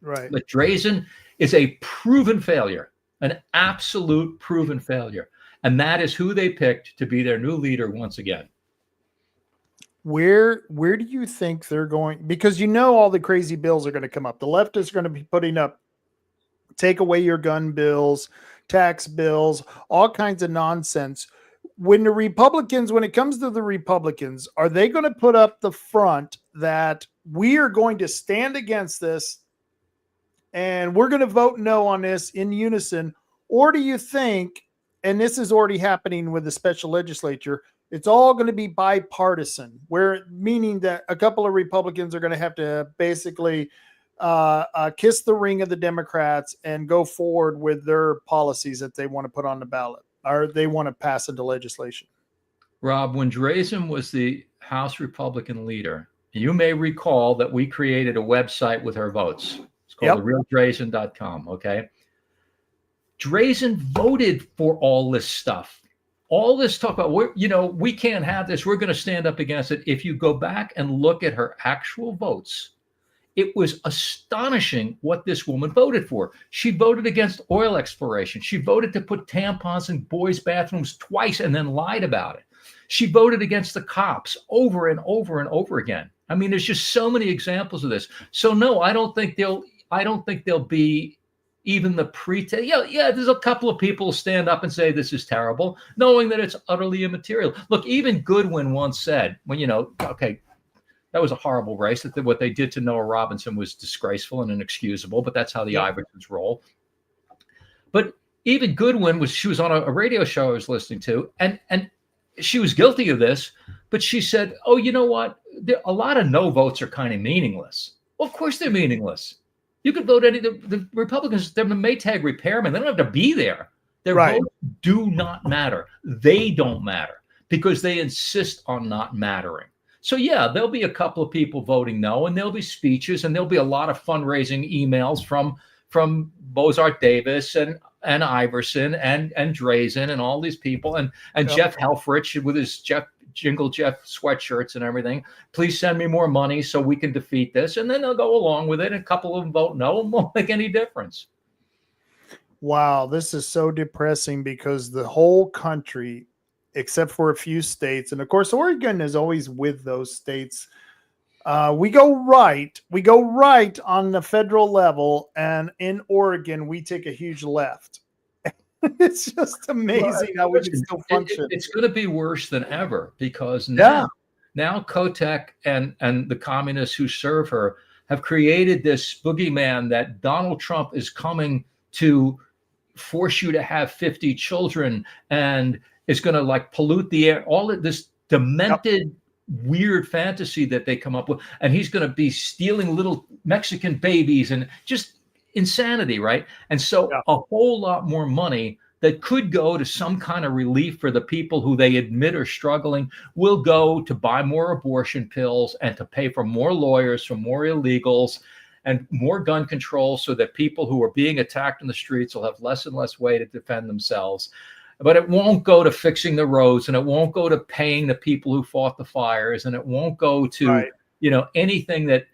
Right. But Drazen is a proven failure, an absolute proven failure. And that is who they picked to be their new leader once again. Where do you think they're going? Because all the crazy bills are going to come up. The leftists are going to be putting up take away your gun bills, tax bills, all kinds of nonsense. When it comes to the Republicans, are they going to put up the front that we are going to stand against this and we're going to vote no on this in unison? Or do you think, and this is already happening with the special legislature, it's all going to be bipartisan, meaning that a couple of Republicans are going to have to basically kiss the ring of the Democrats and go forward with their policies that they want to put on the ballot or they want to pass into legislation? Rob, when Drazen was the House Republican leader, you may recall that we created a website with her votes. It's called therealdrazen.com. Okay. Drazen voted for all this stuff. All this talk about, we can't have this. We're going to stand up against it. If you go back and look at her actual votes, it was astonishing what this woman voted for. She voted against oil exploration. She voted to put tampons in boys' bathrooms twice and then lied about it. She voted against the cops over and over and over again. I mean, there's just so many examples of this. So no, I don't think there'll be even the pretense. Yeah, there's a couple of people who stand up and say this is terrible, knowing that it's utterly immaterial. Look, even Goodwin once said, okay, that was a horrible race. That what they did to Noah Robinson was disgraceful and inexcusable, but that's how the Iversons roll. But even Goodwin she was on a radio show I was listening to, and she was guilty of this, but she said, oh, you know what? A lot of no votes are kind of meaningless. Well, of course they're meaningless. You could vote the Republicans, they're the Maytag repairmen. They don't have to be there. Their votes do not matter. They don't matter because they insist on not mattering. So yeah, there'll be a couple of people voting no, and there'll be speeches, and there'll be a lot of fundraising emails from Bozart Davis and Iverson and Drazen and all these people and Jeff Helfrich with his Jeff sweatshirts and everything. Please send me more money so we can defeat this. And then they'll go along with it. And a couple of them vote no, and won't make any difference. Wow, this is so depressing because the whole country, except for a few states, and of course, Oregon is always with those states. We go right on the federal level, and in Oregon, we take a huge left. It's just amazing how we can still function. It's going to be worse than ever because now Kotek and the communists who serve her have created this boogeyman that Donald Trump is coming to force you to have 50 children and is going to pollute the air. All of this demented, weird fantasy that they come up with, and he's going to be stealing little Mexican babies and just insanity, right? And so a whole lot more money that could go to some kind of relief for the people who they admit are struggling will go to buy more abortion pills and to pay for more lawyers, for more illegals, and more gun control so that people who are being attacked in the streets will have less and less way to defend themselves. But it won't go to fixing the roads, and it won't go to paying the people who fought the fires, and it won't go to anything that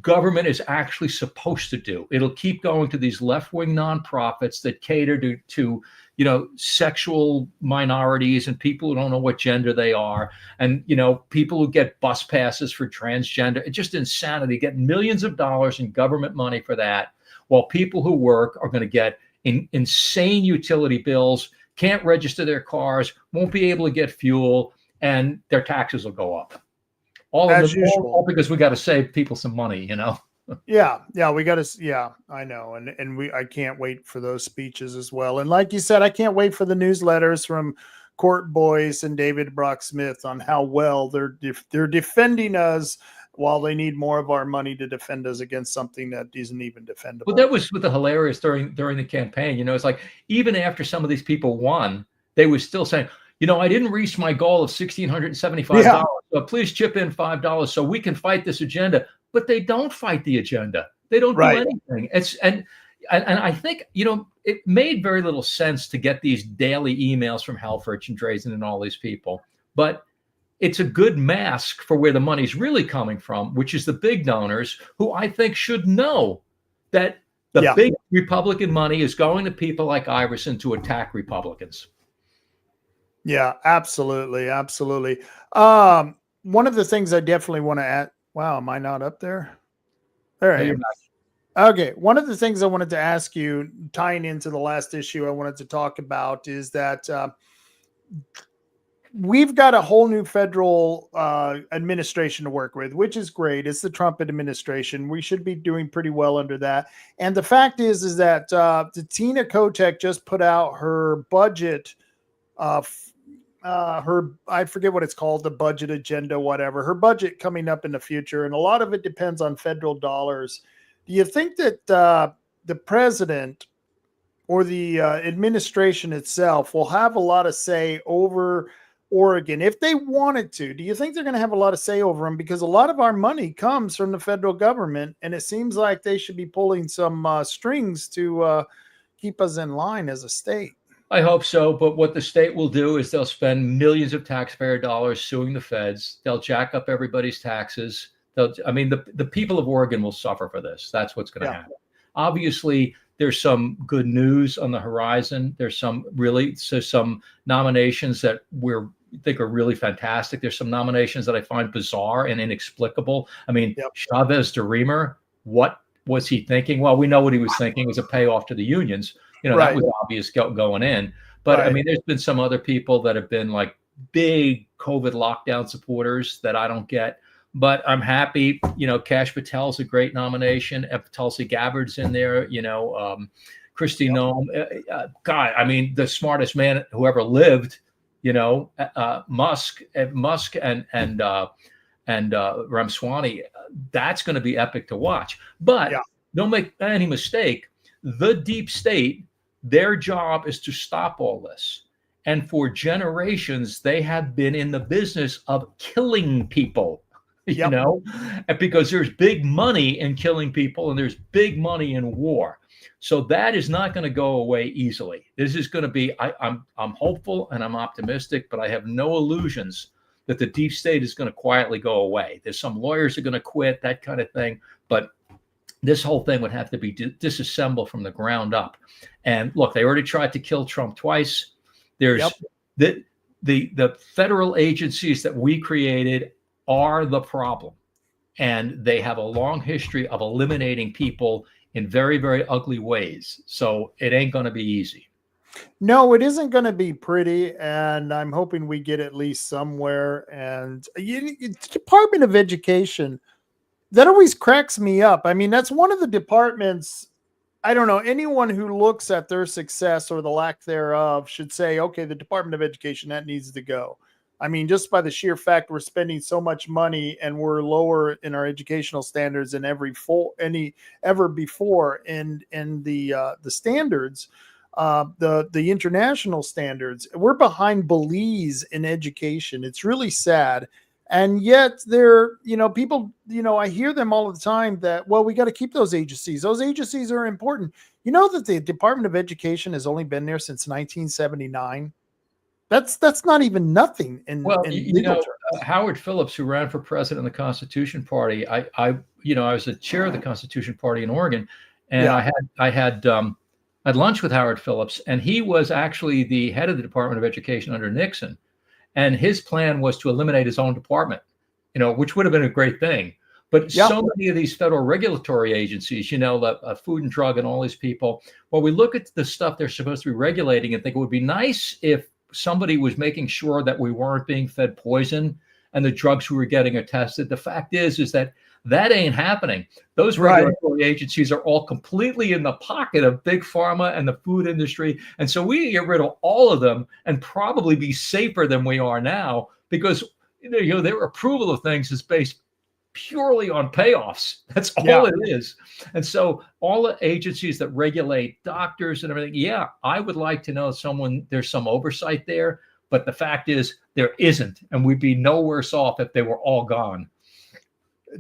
government is actually supposed to do. It'll keep going to these left-wing nonprofits that cater to sexual minorities and people who don't know what gender they are, and people who get bus passes for transgender. It's just insanity. Get millions of dollars in government money for that, while people who work are going to get insane utility bills, can't register their cars, won't be able to get fuel, and their taxes will go up. All because we got to save people some money, Yeah, we got to. Yeah, I know, and I can't wait for those speeches as well. And like you said, I can't wait for the newsletters from Court Boyce and David Brock Smith on how well they're defending us while they need more of our money to defend us against something that isn't even defendable. Well, that was with the hilarious during the campaign. It's like even after some of these people won, they were still saying, I didn't reach my goal of $1,675. So please chip in $5 so we can fight this agenda. But they don't fight the agenda. They don't do anything. And I think, it made very little sense to get these daily emails from Helfrich and Drazen and all these people. But it's a good mask for where the money's really coming from, which is the big donors who I think should know that the big Republican money is going to people like Iverson to attack Republicans. Yeah, absolutely. one of the things I definitely want to add. Wow, am I not up there? There I No, you're am. not. Okay, one of the things I wanted to ask you, tying into the last issue I wanted to talk about, is that we've got a whole new federal administration to work with, which is great. It's the Trump administration. We should be doing pretty well under that. And the fact is that Tina Kotek just put out her budget. I forget what it's called, the budget agenda, whatever. Her budget coming up in the future, and a lot of it depends on federal dollars. Do you think that the president or the administration itself will have a lot of say over Oregon if they wanted to? Do you think they're going to have a lot of say over them? Because a lot of our money comes from the federal government, and it seems like they should be pulling some strings to keep us in line as a state. I hope so, but what the state will do is they'll spend millions of taxpayer dollars suing the feds. They'll jack up everybody's taxes. The people of Oregon will suffer for this. That's what's going to happen. Obviously, there's some good news on the horizon. There's some nominations that we think are really fantastic. There's some nominations that I find bizarre and inexplicable. I mean, Chavez de Reamer, what was he thinking? Well, we know what he was thinking. It was a payoff to the unions. That was obvious going in. But I mean, there's been some other people that have been like big COVID lockdown supporters that I don't get. But I'm happy. Kash Patel's a great nomination. Tulsi Gabbard's in there. Kristi Noem. God, I mean, the smartest man who ever lived. Musk and Ramswamy. That's going to be epic to watch. But don't make any mistake. The deep state, their job is to stop all this. And for generations, they have been in the business of killing people, because there's big money in killing people and there's big money in war. So that is not going to go away easily. This is going to be, I'm hopeful and I'm optimistic, but I have no illusions that the deep state is going to quietly go away. There's some lawyers are going to quit, that kind of thing. But this whole thing would have to be disassembled from the ground up. And look, they already tried to kill Trump twice. There's the federal agencies that we created are the problem. And they have a long history of eliminating people in very, very ugly ways. So it ain't going to be easy. No, it isn't going to be pretty. And I'm hoping we get at least somewhere. And Department of Education, that always cracks me up. I mean, that's one of the departments, I don't know, anyone who looks at their success or the lack thereof should say, okay, the Department of Education, that needs to go. I mean, just by the sheer fact we're spending so much money and we're lower in our educational standards than ever before in the standards, the international standards. We're behind Belize in education. It's really sad. And yet people, I hear them all the time that, well, we got to keep those agencies. Those agencies are important. You know that the Department of Education has only been there since 1979. That's not even nothing in legal terms. Howard Phillips, who ran for president of the Constitution Party, I was the chair of the Constitution Party in Oregon, and I had lunch with Howard Phillips, and he was actually the head of the Department of Education under Nixon. And his plan was to eliminate his own department, which would have been a great thing. But so many of these federal regulatory agencies, the Food and Drug and all these people, we look at the stuff they're supposed to be regulating and think it would be nice if somebody was making sure that we weren't being fed poison and the drugs we were getting are tested. The fact is that ain't happening. Those regulatory agencies are all completely in the pocket of big pharma and the food industry. And so we get rid of all of them and probably be safer than we are now, because their approval of things is based purely on payoffs. That's all it is. And so all the agencies that regulate doctors and everything, I would like to know there's some oversight there. But the fact is there isn't. And we'd be no worse off if they were all gone.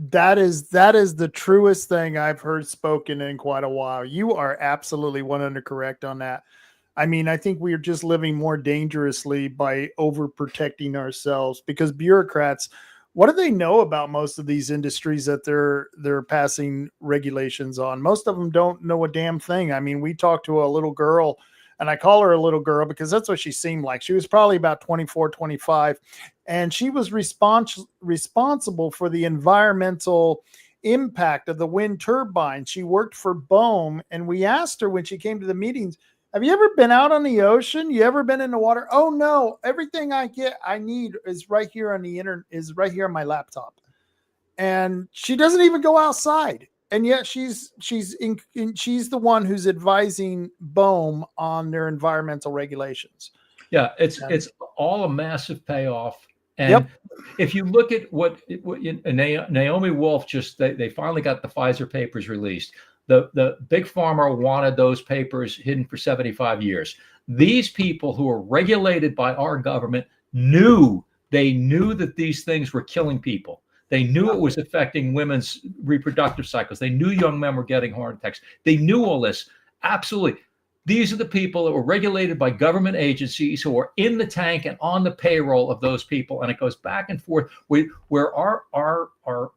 That is the truest thing I've heard spoken in quite a while. You are absolutely 100% correct on that. I mean, I think we are just living more dangerously by overprotecting ourselves, because bureaucrats, what do they know about most of these industries that they're passing regulations on? Most of them don't know a damn thing. I mean, we talked to a little girl and I call her a little girl because that's what she seemed like. She was probably about 24, 25, and she was responsible for the environmental impact of the wind turbine. She worked for BOEM, and we asked her when she came to the meetings, have you ever been out on the ocean? You ever been in the water? Oh no, everything I need is right here on the internet, is right here on my laptop. And she doesn't even go outside. And yet she's the one who's advising BOEM on their environmental regulations. Yeah, it's all a massive payoff. And Yep. if you look at what Naomi Wolf they finally got the Pfizer papers released. The big pharma wanted those papers hidden for 75 years. These people who are regulated by our government knew that these things were killing people. They knew it was affecting women's reproductive cycles. They knew young men were getting heart attacks. They knew all this. Absolutely. These are the people that were regulated by government agencies who are in the tank and on the payroll of those people. And it goes back and forth where our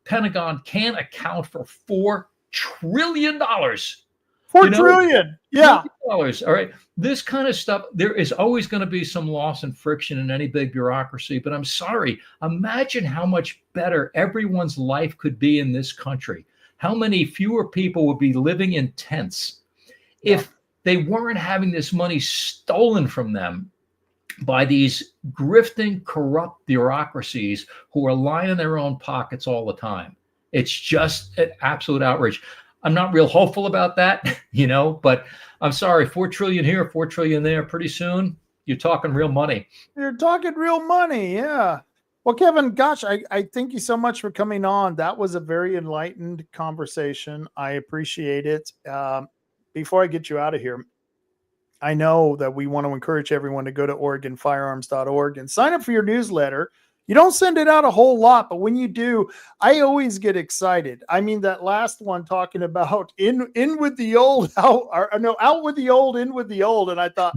Pentagon can't account for $4 trillion. $4 trillion. Yeah. Dollars. All right. This kind of stuff, there is always going to be some loss and friction in any big bureaucracy, but I'm sorry. Imagine how much better everyone's life could be in this country. How many fewer people would be living in tents if they weren't having this money stolen from them by these grifting, corrupt bureaucracies who are lining their own pockets all the time. It's just an absolute outrage. I'm not real hopeful about that, but I'm sorry, 4 trillion here, 4 trillion there. Pretty soon, you're talking real money. You're talking real money. Yeah. Well, Kevin, gosh, I thank you so much for coming on. That was a very enlightened conversation. I appreciate it. Before I get you out of here, I know that we want to encourage everyone to go to OregonFirearms.org and sign up for your newsletter. You don't send it out a whole lot, but when you do, I always get excited. I mean, that last one talking about in with the old, out with the old, in with the old. And I thought,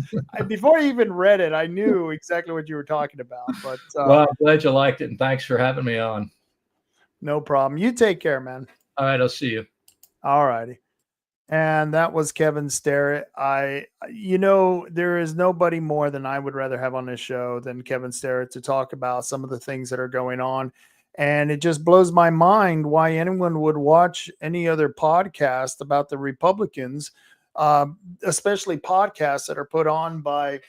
before I even read it, I knew exactly what you were talking about. But well, I'm glad you liked it, and thanks for having me on. No problem. You take care, man. All right, I'll see you. All righty. And that was Kevin Starrett. There is nobody more than I would rather have on this show than Kevin Starrett to talk about some of the things that are going on. And it just blows my mind why anyone would watch any other podcast about the Republicans, especially podcasts that are put on by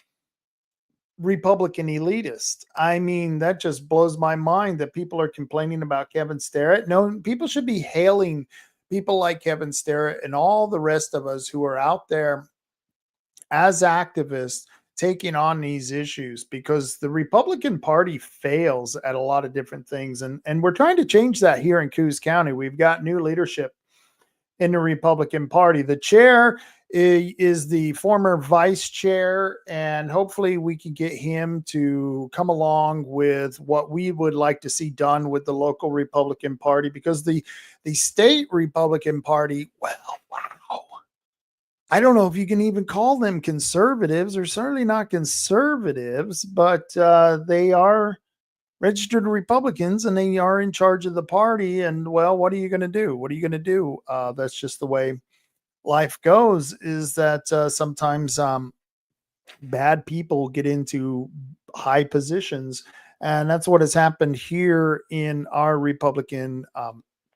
Republican elitists. I mean, that just blows my mind that people are complaining about Kevin Starrett. No, people should be hailing people like Kevin Starrett and all the rest of us who are out there as activists taking on these issues, because the Republican Party fails at a lot of different things. And we're trying to change that here in Coos County. We've got new leadership in the Republican Party. The chair is the former vice chair, and hopefully we can get him to come along with what we would like to see done with the local Republican Party, because the state Republican Party, well, wow. I don't know if you can even call them conservatives. They're certainly not conservatives, but they are registered Republicans and they are in charge of the party. And well, what are you going to do? What are you going to do? That's just the way life goes, is that sometimes bad people get into high positions. And that's what has happened here in our Republican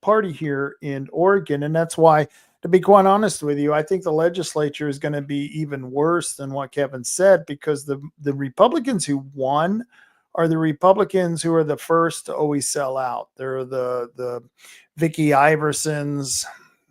party here in Oregon. And that's why, to be quite honest with you, I think the legislature is going to be even worse than what Kevin said, because the Republicans who won are the Republicans who are the first to always sell out. They're the Vicky Iversons,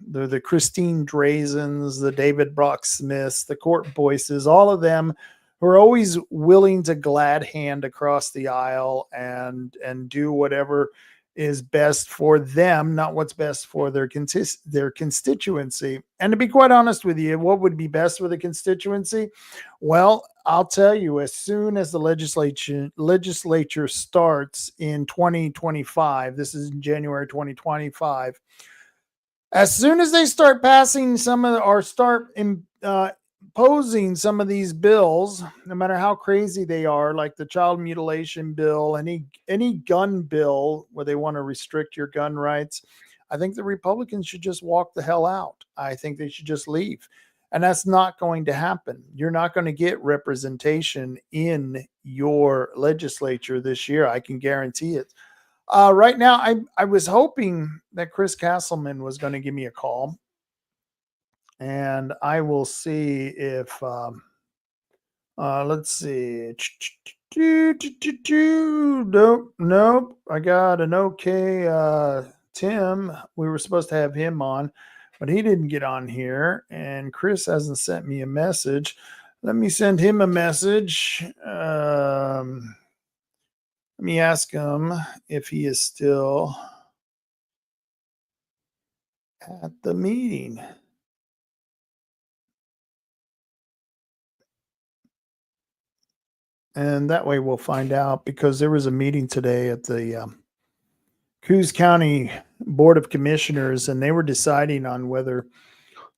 they're the Christine Drazens, the David Brock Smiths, the Court Boyces, all of them who are always willing to glad hand across the aisle and do whatever is best for them, not what's best for their constituency. And to be quite honest with you, what would be best for the constituency? Well, I'll tell you, as soon as the legislature starts in 2025, this is in January 2025, as soon as they start passing imposing some of these bills, no matter how crazy they are, like the child mutilation bill, any gun bill where they want to restrict your gun rights, I think the Republicans should just walk the hell out. I think they should just leave. And that's not going to happen. You're not going to get representation in your legislature this year. I can guarantee it. Right now, I was hoping that Chris Castleman was going to give me a call, and I will see if let's see. Nope. I got an okay. Tim, we were supposed to have him on, but he didn't get on here, and Chris hasn't sent me a message. Let me send him a message. Let me ask him if he is still at the meeting. And that way we'll find out, because there was a meeting today at the Coos County Board of Commissioners, and they were deciding on whether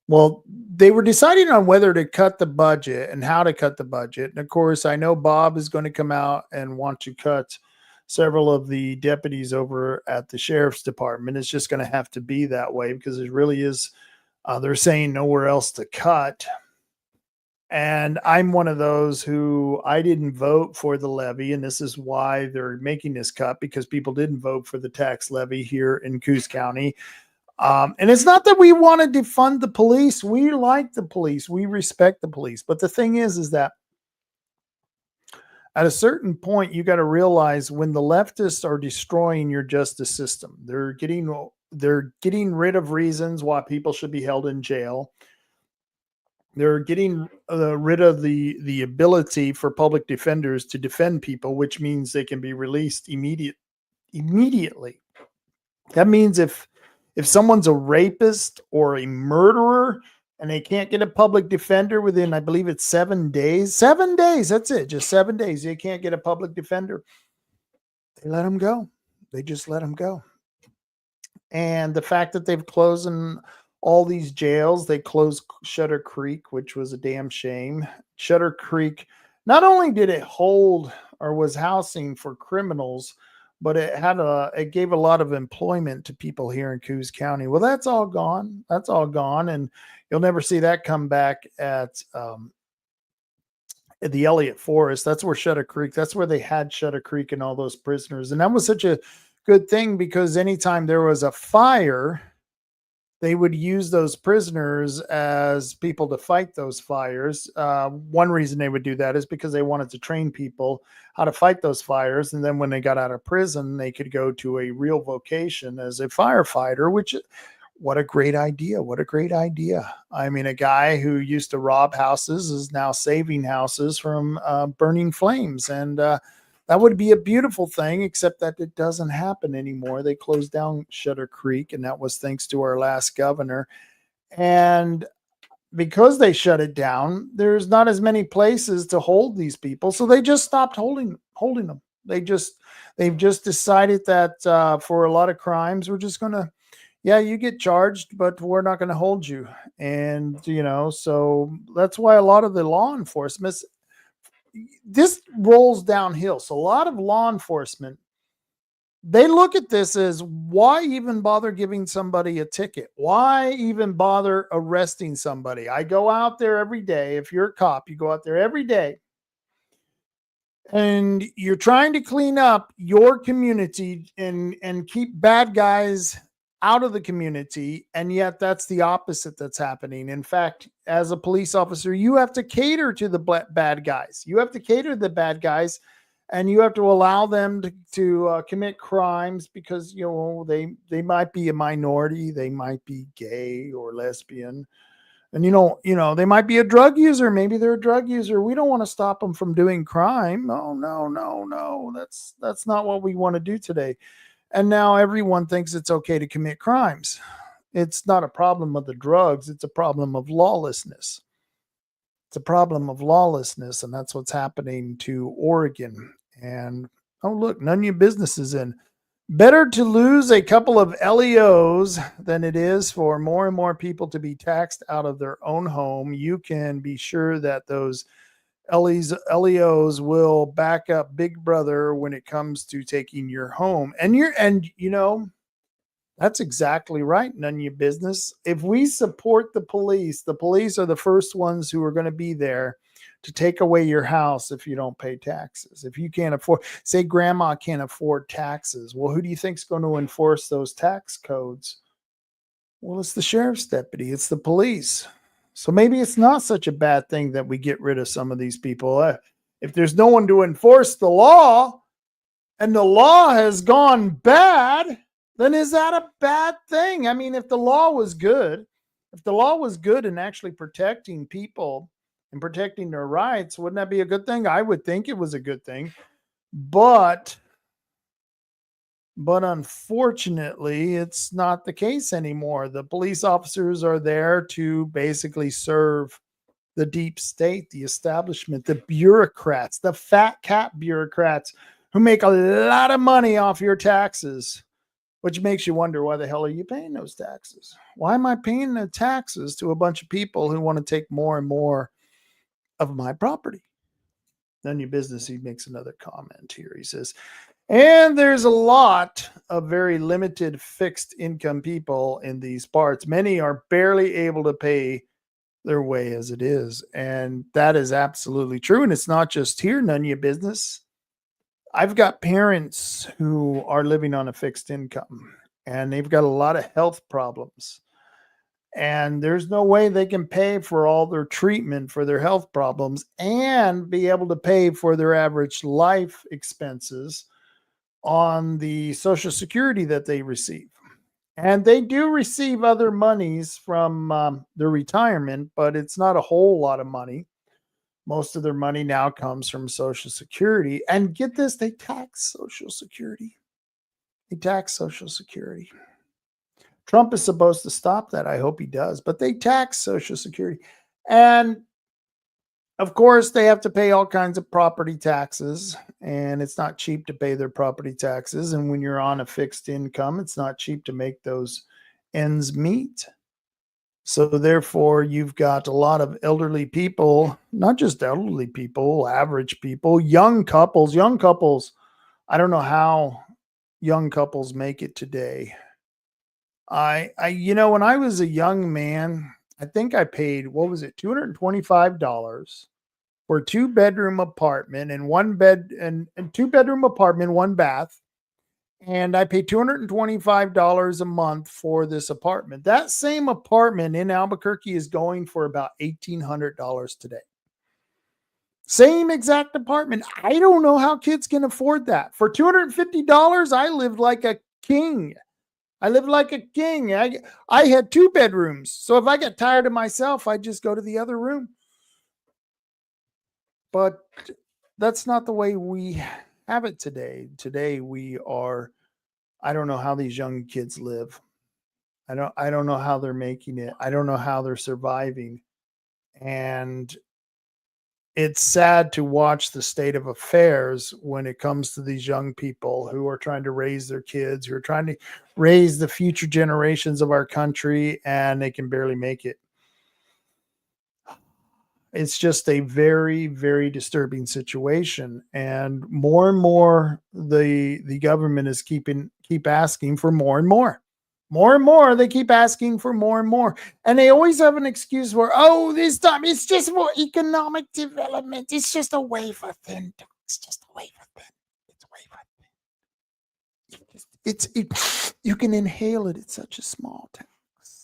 to cut the budget and how to cut the budget. And of course, I know Bob is going to come out and want to cut several of the deputies over at the sheriff's department. It's just going to have to be that way, because it really is, they're saying nowhere else to cut. And I'm one of those who, I didn't vote for the levy, and this is why they're making this cut, because people didn't vote for the tax levy here in Coos County. And it's not that we want to defund the police. We like the police. We respect the police. But the thing is that at a certain point, you got to realize when the leftists are destroying your justice system, they're getting rid of reasons why people should be held in jail. They're getting rid of the ability for public defenders to defend people, which means they can be released immediately. That means if someone's a rapist or a murderer and they can't get a public defender within, I believe it's 7 days. 7 days, that's it. Just 7 days. They can't get a public defender. They let them go. They just let them go. And the fact that they've closed all these jails, they closed Shutter Creek, which was a damn shame. Shutter Creek, not only did it hold or was housing for criminals, but it gave a lot of employment to people here in Coos County. Well, that's all gone. That's all gone. And you'll never see that come back at the Elliott Forest. That's where Shutter Creek, that's where they had Shutter Creek and all those prisoners. And that was such a good thing, because anytime there was a fire, they would use those prisoners as people to fight those fires. One reason they would do that is because they wanted to train people how to fight those fires. And then when they got out of prison, they could go to a real vocation as a firefighter, which, what a great idea. What a great idea. I mean, a guy who used to rob houses is now saving houses from burning flames. And that would be a beautiful thing, except that it doesn't happen anymore. They closed down Shutter Creek, and that was thanks to our last governor. And because they shut it down, there's not as many places to hold these people. So they just stopped holding them. They've just decided that for a lot of crimes, we're just going to, yeah, you get charged, but we're not going to hold you. And, so that's why a lot of the law enforcement, this rolls downhill. So a lot of law enforcement, they look at this as, why even bother giving somebody a ticket? Why even bother arresting somebody? I go out there every day. If you're a cop, you go out there every day and you're trying to clean up your community and keep bad guys out of the community. And yet that's the opposite that's happening. In fact, as a police officer, you have to cater to the bad guys. You have to cater to the bad guys, and you have to allow them to commit crimes because, they might be a minority. They might be gay or lesbian. And, they might be a drug user. Maybe they're a drug user. We don't want to stop them from doing crime. No. That's not what we want to do today. And now everyone thinks it's okay to commit crimes. It's not a problem of the drugs. It's a problem of lawlessness. It's a problem of lawlessness. And that's what's happening to Oregon. And, oh, look, none of your business is in. Better to lose a couple of LEOs than it is for more and more people to be taxed out of their own home. You can be sure that those LEOs will back up Big Brother when it comes to taking your home. And That's exactly right. None of your business. If we support the police are the first ones who are going to be there to take away your house if you don't pay taxes. If you can't afford, say grandma can't afford taxes. Well, who do you think's going to enforce those tax codes? Well, it's the sheriff's deputy. It's the police. So maybe it's not such a bad thing that we get rid of some of these people. If there's no one to enforce the law and the law has gone bad, then is that a bad thing? I mean, if the law was good and actually protecting people and protecting their rights, wouldn't that be a good thing? I would think it was a good thing. But unfortunately, it's not the case anymore. The police officers are there to basically serve the deep state, the establishment, the bureaucrats, the fat cat bureaucrats who make a lot of money off your taxes, which makes you wonder, why the hell are you paying those taxes? Why am I paying the taxes to a bunch of people who want to take more and more of my property? None of your business. He makes another comment here. He says, and there's a lot of very limited fixed income people in these parts. Many are barely able to pay their way as it is. And that is absolutely true. And it's not just here, none of your business. I've got parents who are living on a fixed income and they've got a lot of health problems. And there's no way they can pay for all their treatment for their health problems and be able to pay for their average life expenses on the Social Security that they receive. And they do receive other monies from their retirement, but it's not a whole lot of money. Most of their money now comes from Social Security. And get this, they tax Social Security. They tax Social Security. Trump is supposed to stop that. I hope he does. But they tax Social Security. And of course, they have to pay all kinds of property taxes. And it's not cheap to pay their property taxes. And when you're on a fixed income, it's not cheap to make those ends meet. So therefore, you've got a lot of elderly people, not just elderly people, average people, young couples. I don't know how young couples make it today. When I was a young man, I think I paid, what was it, $225 for a 2-bedroom apartment and one bed and 2-bedroom apartment, one bath. And I paid $225 a month for this apartment. That same apartment in Albuquerque is going for about $1,800 today. Same exact apartment. I don't know how kids can afford that. For $250, I lived like a king. I had 2 bedrooms. So if I got tired of myself, I'd just go to the other room. But that's not the way we have it today. Today I don't know how these young kids live. I don't know how they're making it. I don't know how they're surviving. And it's sad to watch the state of affairs when it comes to these young people who are trying to raise their kids, who are trying to raise the future generations of our country, and they can barely make it. It's just a very, very disturbing situation. And more, the government is keep asking for more and more. More and more, they keep asking for more and more. And they always have an excuse for, this time it's just for economic development. It's just a wafer thin. It's just a wafer thin. It's a wafer thin. You can inhale it. It's such a small tax.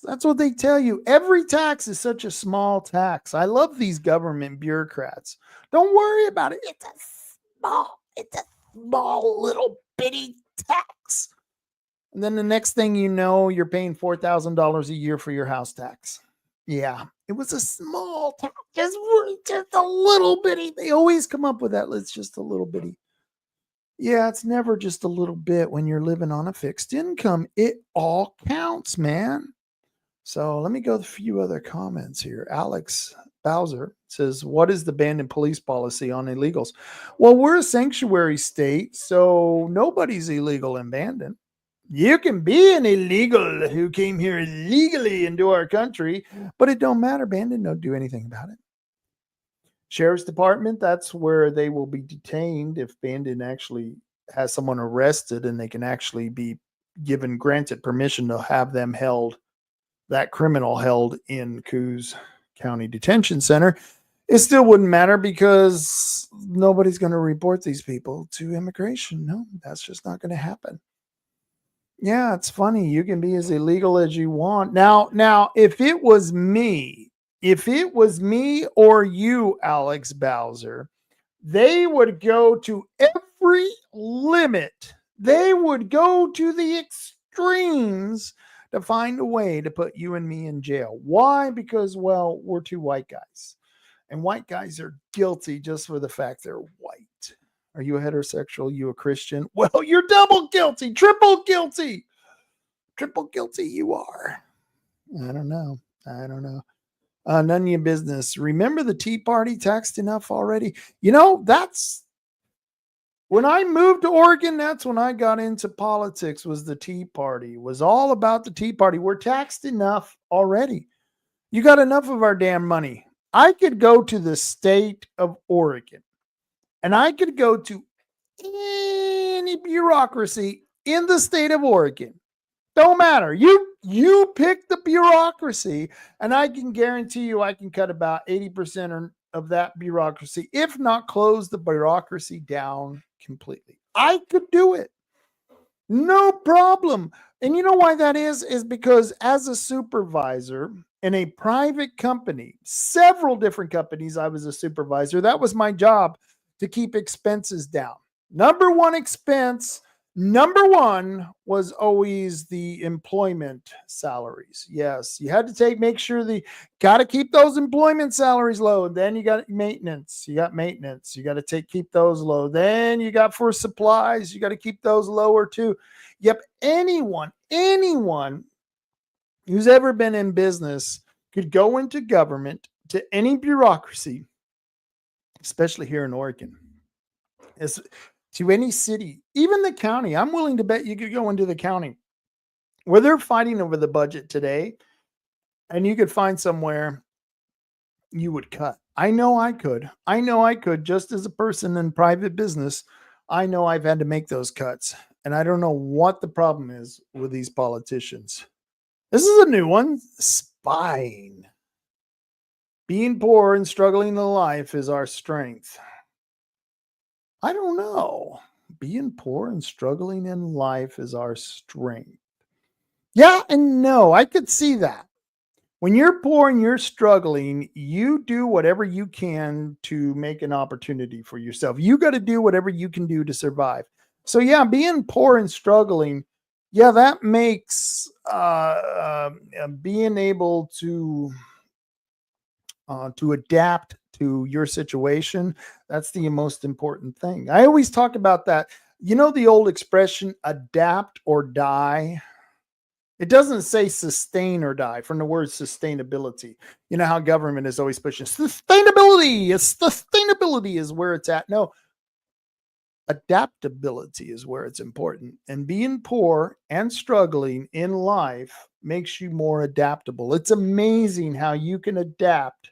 That's what they tell you. Every tax is such a small tax. I love these government bureaucrats. Don't worry about it. It's a small little bitty tax. And then the next thing you know, you're paying $4,000 a year for your house tax. Yeah, it was a small tax, just a little bitty. They always come up with that. It's just a little bitty. Yeah, it's never just a little bit when you're living on a fixed income. It all counts, man. So let me go with a few other comments here. Alex Bowser says, what is the abandoned police policy on illegals? Well, we're a sanctuary state, so nobody's illegal and abandoned. You can be an illegal who came here illegally into our country, but it don't matter. Bandit don't do anything about it. Sheriff's Department, that's where they will be detained if Bandit actually has someone arrested and they can actually be granted permission to have them held, that criminal held in Coos County Detention Center, it still wouldn't matter because nobody's going to report these people to immigration. No, that's just not going to happen. Yeah, it's funny. You can be as illegal as you want. Now, if it was me or you, Alex Bowser, they would go to every limit. They would go to the extremes to find a way to put you and me in jail. Why? Because, well, we're two white guys. And white guys are guilty just for the fact they're white. Are you a heterosexual? You a Christian? Well, you're double guilty, triple guilty. Triple guilty you are. I don't know. None of your business. Remember the Tea Party taxed enough already? You know, that's when I moved to Oregon, that's when I got into politics, was the Tea Party. It was all about the Tea Party. We're taxed enough already. You got enough of our damn money. I could go to the state of Oregon and I could go to any bureaucracy in the state of Oregon. Don't matter. You pick the bureaucracy, and I can guarantee you I can cut about 80% of that bureaucracy, if not close the bureaucracy down completely. I could do it. No problem. And you know why that is? Is because as a supervisor in a private company, several different companies, I was a supervisor. That was my job, to keep expenses down. Number one was always the employment salaries. Yes, you had to make sure got to keep those employment salaries low. Then you got maintenance. You got to keep those low. Then you got for supplies. You got to keep those lower too. Yep. Anyone who's ever been in business could go into government, to any bureaucracy, especially here in Oregon, to any city, even the county. I'm willing to bet you could go into the county where they're fighting over the budget today, and you could find somewhere you would cut. I know I could, just as a person in private business. I know I've had to make those cuts, and I don't know what the problem is with these politicians. This is a new one. Spying. Being poor and struggling in life is our strength. I don't know. Being poor and struggling in life is our strength. Yeah and no. I could see that. When you're poor and you're struggling, you do whatever you can to make an opportunity for yourself. You got to do whatever you can do to survive. So yeah, being poor and struggling, yeah, that makes being able to adapt to your situation, that's the most important thing. I always talk about that. You know, the old expression, adapt or die. It doesn't say sustain or die, from the word sustainability. You know how government is always pushing sustainability. Sustainability is where it's at. No, adaptability is where it's important. And being poor and struggling in life makes you more adaptable. It's amazing how you can adapt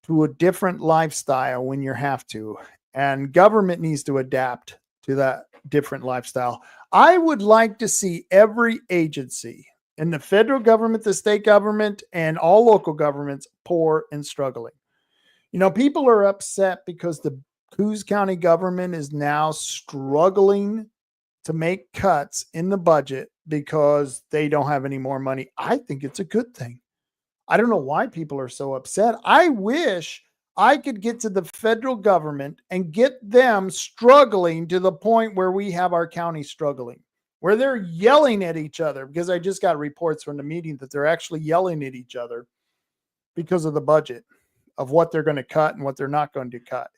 to a different lifestyle when you have to. And government needs to adapt to that different lifestyle. I would like to see every agency in the federal government, the state government, and all local governments poor and struggling. You know, people are upset because the Coos County government is now struggling to make cuts in the budget because they don't have any more money. I think it's a good thing. I don't know why people are so upset. I wish I could get to the federal government and get them struggling to the point where we have our county struggling, where they're yelling at each other, because I just got reports from the meeting that they're actually yelling at each other because of the budget, of what they're going to cut and what they're not going to cut.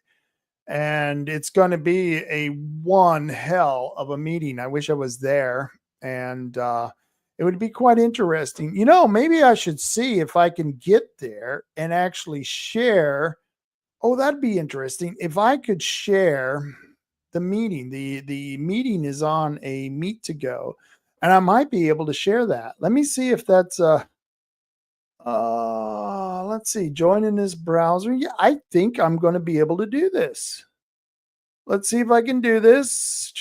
And it's going to be a one hell of a meeting. I wish I was there. And it would be quite interesting. You know, maybe I should see if I can get there and actually share. Oh, that'd be interesting. If I could share the meeting. The meeting is on a Meet to Go, and I might be able to share that. Let me see if that's let's see, join in this browser. Yeah, I think I'm going to be able to do this. Let's see if I can do this.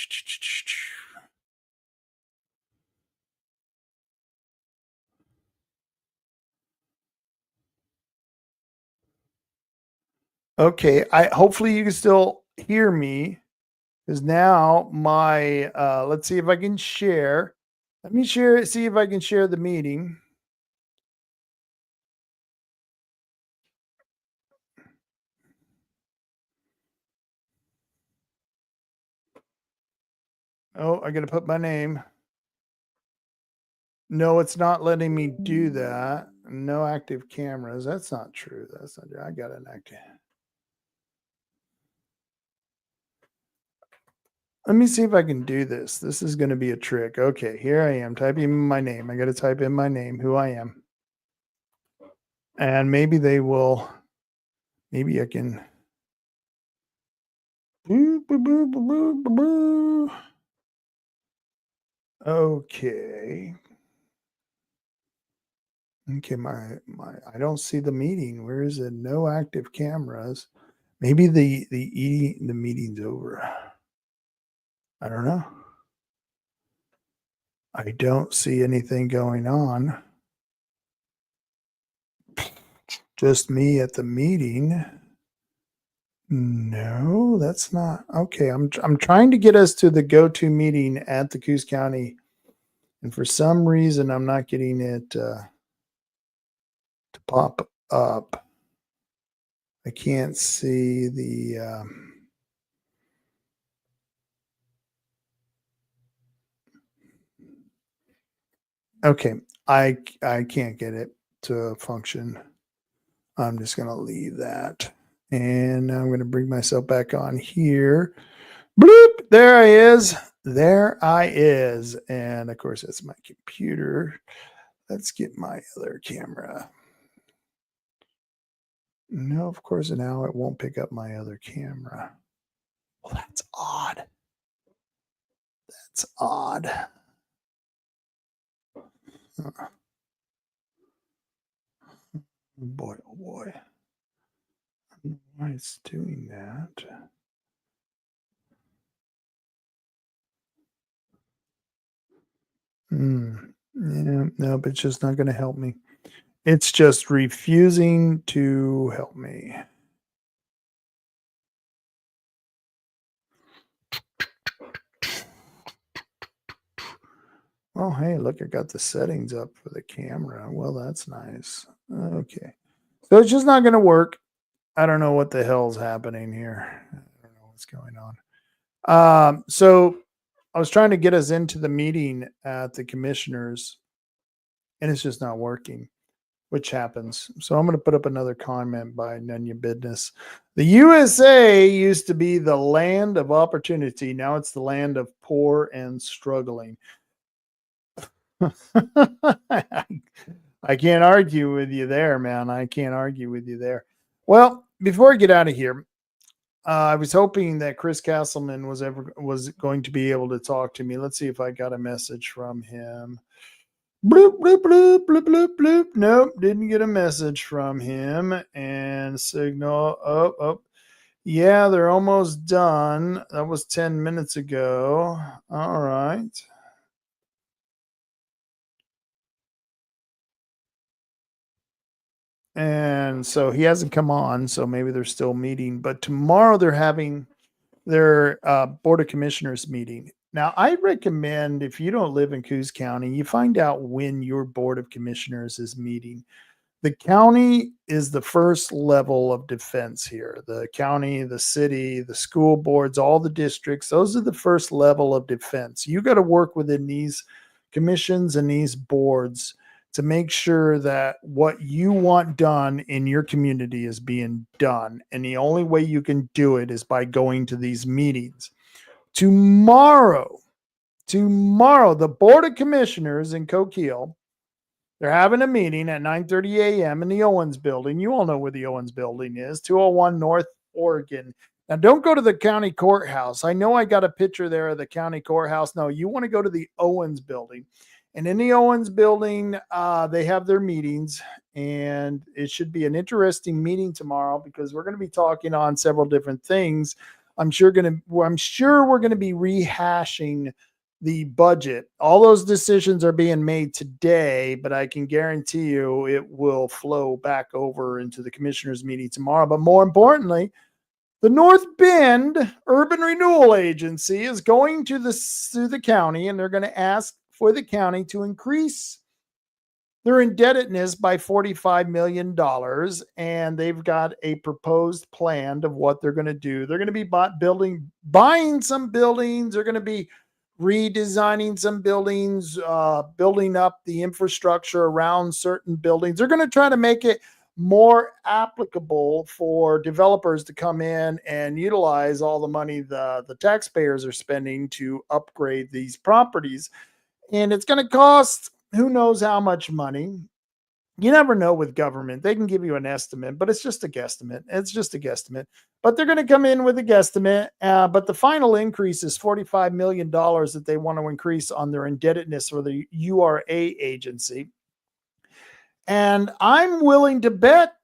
Okay, hopefully you can still hear me, because now my let's see if I can share. Let me see if I can share the meeting. Oh, I got to put my name. No, it's not letting me do that. No active cameras. That's not true. That's not true. I got an active. Let me see if I can do this. This is going to be a trick. Okay, here I am typing in my name. I got to type in my name, who I am. And maybe they will, maybe I can. Boo, boo, boo, boo, boo, boo, boo. Okay. Okay, I don't see the meeting. Where is it? No active cameras. Maybe the meeting's over. I don't know. I don't see anything going on. Just me at the meeting. No, that's not okay. I'm trying to get us to the go-to meeting at the Coos County, and for some reason I'm not getting it to pop up. I can't see the okay. I can't get it to function. I'm just gonna leave that, and I'm gonna bring myself back on here. Bloop! There I is. There I is. And of course, that's my computer. Let's get my other camera. No, of course, now it won't pick up my other camera. Well, that's odd. That's odd. Oh boy, oh boy. I don't know why it's doing that. Yeah, no, but it's just not going to help me. It's just refusing to help me. Oh, hey, look, I got the settings up for the camera. Well, that's nice. Okay. So it's just not going to work. I don't know what the hell's happening here. I don't know what's going on. So I was trying to get us into the meeting at the commissioners, and it's just not working, which happens. So I'm going to put up another comment by None Your Business. The USA used to be the land of opportunity. Now it's the land of poor and struggling. I can't argue with you there, man. I can't argue with you there. Well, before I get out of here, I was hoping that Chris Castleman was going to be able to talk to me. Let's see if I got a message from him. Bloop, bloop, bloop, bloop, bloop, bloop. Nope, didn't get a message from him. And signal. Oh. Yeah, they're almost done. That was 10 minutes ago. All right. And so he hasn't come on, so maybe they're still meeting. But tomorrow they're having their Board of Commissioners meeting. Now, I recommend if you don't live in Coos County, you find out when your Board of Commissioners is meeting. The county is the first level of defense here. The county, the city, the school boards, all the districts, those are the first level of defense. You got to work within these commissions and these boards to make sure that what you want done in your community is being done. And the only way you can do it is by going to these meetings. Tomorrow, the Board of Commissioners in Coquille, they're having a meeting at 9:30 a.m. in the Owens building. You all know where the Owens building is, 201 North Oregon. Now, don't go to the county courthouse. I know I got a picture there of the county courthouse. No, you want to go to the Owens building. And in the Owens building, they have their meetings, and it should be an interesting meeting tomorrow because we're going to be talking on several different things. I'm sure we're going to be rehashing the budget. All those decisions are being made today, but I can guarantee you it will flow back over into the commissioners' meeting tomorrow. But more importantly, the North Bend Urban Renewal Agency is going to the county, and they're going to ask for the county to increase their indebtedness by $45 million. And they've got a proposed plan of what they're going to do. They're going to be buying some buildings. They're going to be redesigning some buildings, building up the infrastructure around certain buildings. They're going to try to make it more applicable for developers to come in and utilize all the money the taxpayers are spending to upgrade these properties. And it's going to cost who knows how much money. You never know with government. They can give you an estimate, but it's just a guesstimate. It's just a guesstimate. But they're going to come in with a guesstimate. But the final increase is $45 million that they want to increase on their indebtedness for the URA agency. And I'm willing to bet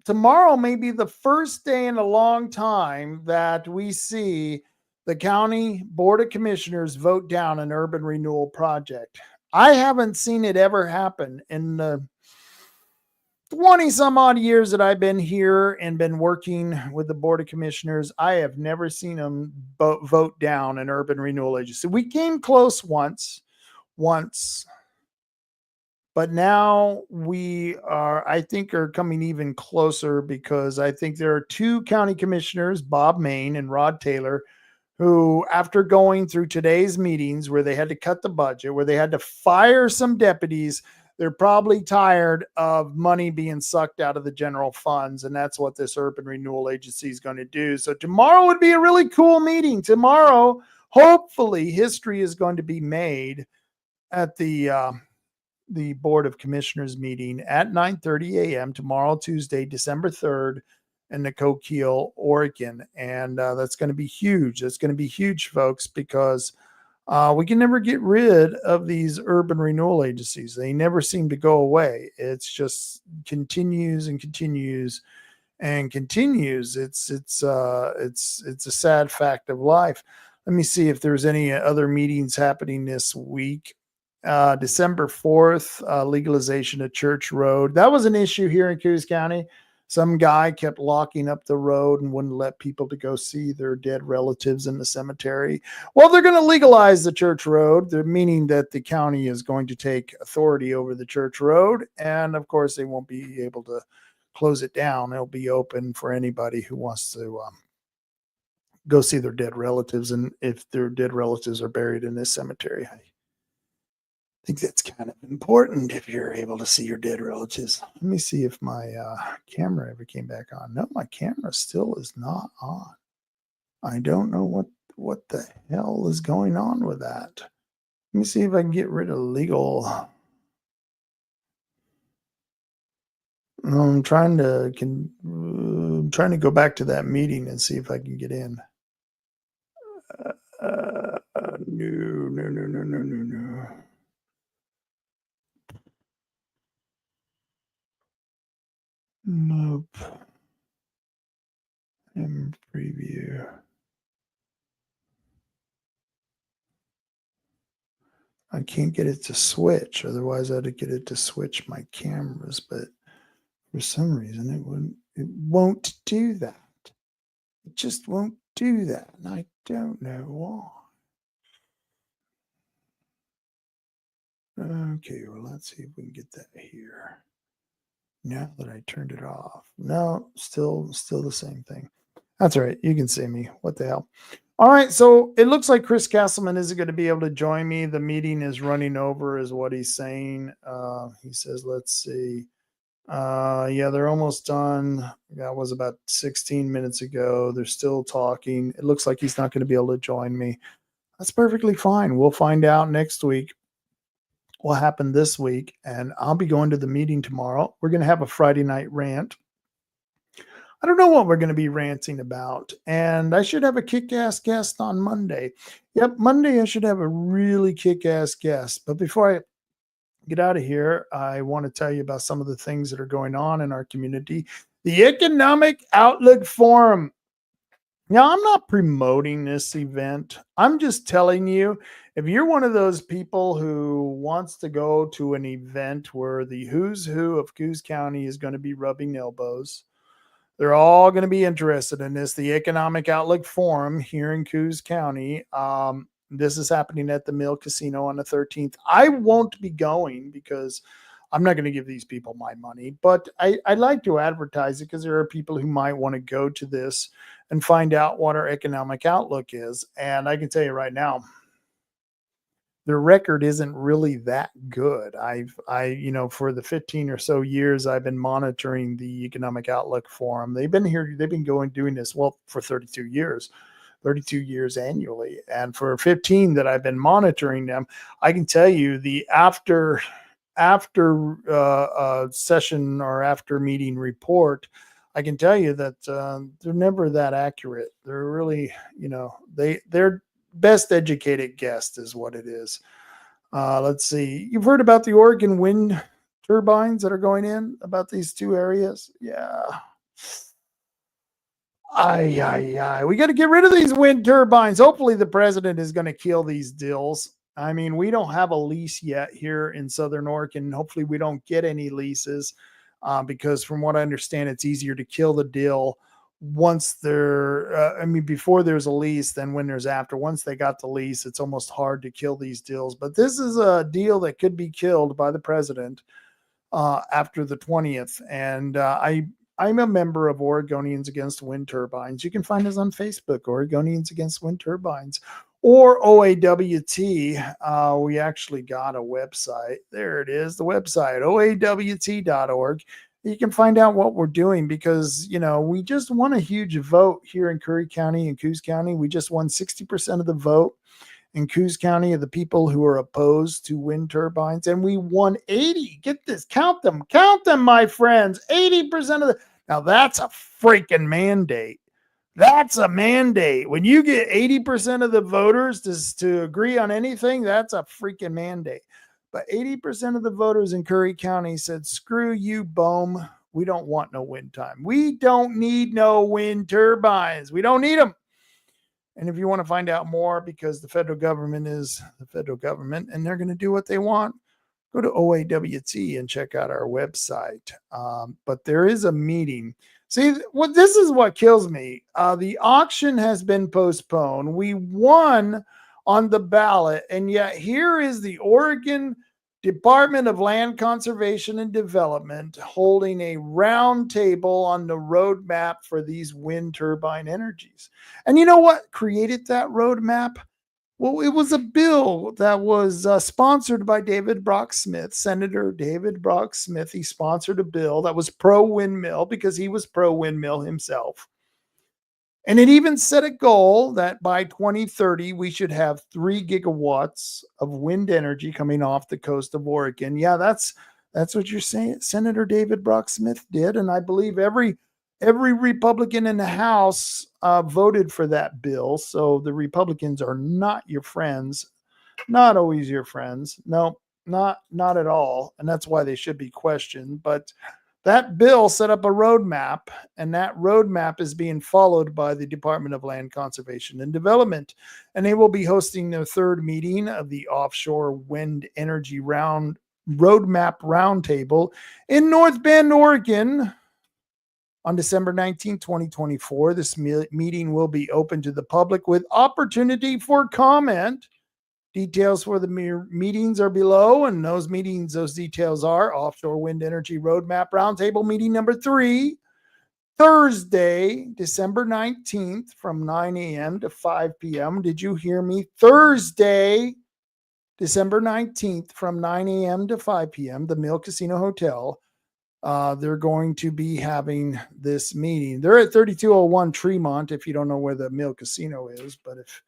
tomorrow may be the first day in a long time that we see the county board of commissioners vote down an urban renewal project. I haven't seen it ever happen in the 20 some odd years that I've been here and been working with the board of commissioners. I have never seen them vote down an urban renewal agency. We came close once, but now we are, I think, are coming even closer, because I think there are two county commissioners, Bob Main and Rod Taylor, who, after going through today's meetings where they had to cut the budget, where they had to fire some deputies, they're probably tired of money being sucked out of the general funds. And that's what this urban renewal agency is going to do. So tomorrow would be a really cool meeting. Tomorrow, hopefully, history is going to be made at the Board of Commissioners meeting at 9:30 a.m. tomorrow, Tuesday, December 3rd, in Coquille, Oregon. And that's going to be huge. That's going to be huge, folks, because we can never get rid of these urban renewal agencies. They never seem to go away. It's just continues and continues and continues. It's a sad fact of life. Let me see if there's any other meetings happening this week. December 4th, legalization of Church Road. That was an issue here in Coos County. Some guy kept locking up the road and wouldn't let people to go see their dead relatives in the cemetery. Well, they're going to legalize the Church Road. They're meaning that the county is going to take authority over the Church Road. And of course, they won't be able to close it down. It'll be open for anybody who wants to go see their dead relatives. And if their dead relatives are buried in this cemetery, I think that's kind of important if you're able to see your dead relatives. Let me see if my camera ever came back on. No, my camera still is not on. I don't know what the hell is going on with that. Let me see if I can get rid of legal. I'm trying to go back to that meeting and see if I can get in. No. Nope. Preview. I can't get it to switch. Otherwise, I'd get it to switch my cameras. But for some reason, it won't do that. It just won't do that, and I don't know why. Okay, well, let's see if we can get that here. Now that I turned it off. No, still the same thing. That's all right. You can see me. What the hell? All right. So it looks like Chris Castleman isn't going to be able to join me. The meeting is running over is what he's saying. He says, let's see. Yeah, they're almost done. That was about 16 minutes ago. They're still talking. It looks like he's not going to be able to join me. That's perfectly fine. We'll find out next week what happened this week, and I'll be going to the meeting tomorrow. We're going to have a Friday night rant. I don't know what we're going to be ranting about, and I should have a kick-ass guest on Monday. Yep, Monday I should have a really kick-ass guest. But before I get out of here, I want to tell you about some of the things that are going on in our community. The Economic Outlook Forum. Now, I'm not promoting this event. I'm just telling you, if you're one of those people who wants to go to an event where the who's who of Coos County is going to be rubbing elbows, they're all going to be interested in this. The Economic Outlook Forum here in Coos County. This is happening at the Mill Casino on the 13th. I won't be going because I'm not going to give these people my money, but I'd like to advertise it because there are people who might want to go to this and find out what our economic outlook is. And I can tell you right now, their record isn't really that good. For the 15 or so years I've been monitoring the Economic Outlook Forum. They've been doing this, well, for 32 years annually. And for 15 that I've been monitoring them, I can tell you the after session or after meeting report, I can tell you that they're never that accurate. They're really, they're best educated guess is what it is. Let's see. You've heard about the Oregon wind turbines that are going in, about these two areas. Yeah. We got to get rid of these wind turbines. Hopefully the president is going to kill these deals. I mean, we don't have a lease yet here in Southern Oregon. Hopefully we don't get any leases because from what I understand, it's easier to kill the deal once before there's a lease than when there's after. Once they got the lease, it's almost hard to kill these deals. But this is a deal that could be killed by the president after the 20th. And I'm a member of Oregonians Against Wind Turbines. You can find us on Facebook, Oregonians Against Wind Turbines, or OAWT. We actually got a website. There it is, the website, oawt.org. You can find out what we're doing because, we just won a huge vote here in Curry County and Coos County. We just won 60% of the vote in Coos County of the people who are opposed to wind turbines. And we won 80. Get this, count them, my friends. 80% of the, now that's a freaking mandate. That's a mandate. When you get 80% of the voters to agree on anything, that's a freaking mandate. But 80% of the voters in Curry County said, screw you, Bohm. We don't want no wind time. We don't need no wind turbines. We don't need them. And if you want to find out more, because the federal government is the federal government and they're going to do what they want, go to OAWT and check out our website. But there is a meeting. See, this is what kills me. The auction has been postponed. We won on the ballot, and yet here is the Oregon Department of Land Conservation and Development holding a round table on the roadmap for these wind turbine energies. And you know what created that roadmap? Well, it was a bill that was sponsored by David Brock Smith, Senator David Brock Smith. He sponsored a bill that was pro-windmill because he was pro-windmill himself. And it even set a goal that by 2030, we should have 3 gigawatts of wind energy coming off the coast of Oregon. Yeah, that's what you're saying. Senator David Brock Smith did. And I believe every Republican in the House voted for that bill. So the Republicans are not your friends, not always your friends. No, not at all. And that's why they should be questioned. But that bill set up a roadmap, and that roadmap is being followed by the Department of Land Conservation and Development. And they will be hosting their 3rd meeting of the Offshore Wind Energy Roadmap Roundtable in North Bend, Oregon on December 19, 2024. This meeting will be open to the public with opportunity for comment. Details for the meetings are below, and those details are Offshore Wind Energy Roadmap Roundtable meeting number 3, Thursday, December 19th from 9 a.m. to 5 p.m. Did you hear me? Thursday, December 19th from 9 a.m. to 5 p.m., the Mill Casino Hotel. They're going to be having this meeting. They're at 3201 Tremont, if you don't know where the Mill Casino is. But if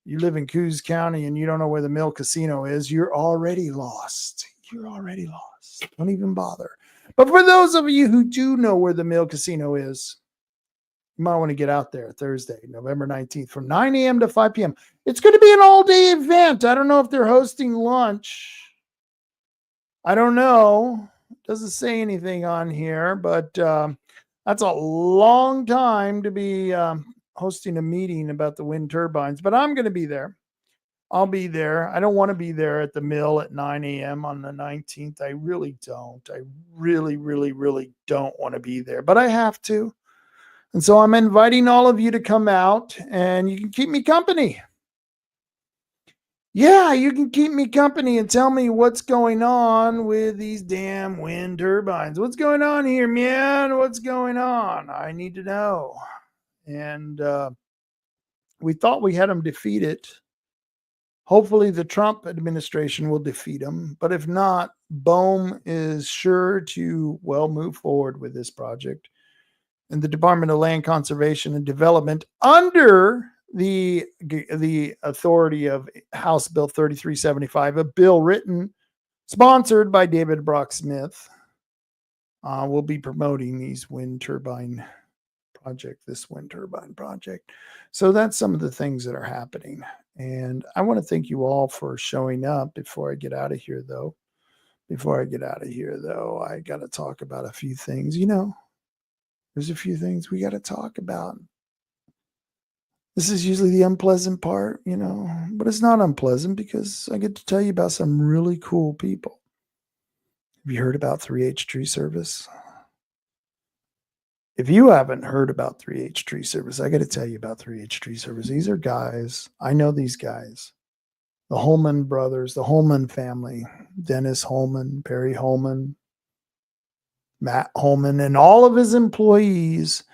you live in Coos County and you don't know where the Mill Casino is, you're already lost. Don't even bother. But for those of you who do know where the Mill Casino is, you might want to get out there Thursday, November 19th from 9 a.m. to 5 p.m. It's going to be an all-day event. I don't know if they're hosting lunch. I don't know. Doesn't say anything on here, but that's a long time to be hosting a meeting about the wind turbines, but I'm going to be there. I'll be there. I don't want to be there at the mill at 9 a.m. on the 19th. I really don't. I really, really, really don't want to be there, but I have to. And so I'm inviting all of you to come out and you can keep me company. Yeah, you can keep me company and tell me what's going on with these damn wind turbines. What's going on here, man? What's going on? I need to know. And we thought we had them defeated. Hopefully the Trump administration will defeat them. But if not, BOEM is sure to, move forward with this project. And the Department of Land Conservation and Development, under the authority of House Bill 3375, a bill written, sponsored by David Brock Smith, will be promoting this wind turbine project. So that's some of the things that are happening. And I want to thank you all for showing up. Before I get out of here, though, I got to talk about a few things. There's a few things we got to talk about. This is usually the unpleasant part, but it's not unpleasant because I get to tell you about some really cool people. Have you heard about 3H Tree Service? If you haven't heard about 3H Tree Service, I got to tell you about 3H Tree Service. These are guys. I know these guys. The Holman brothers, the Holman family, Dennis Holman, Perry Holman, Matt Holman, and all of his employees,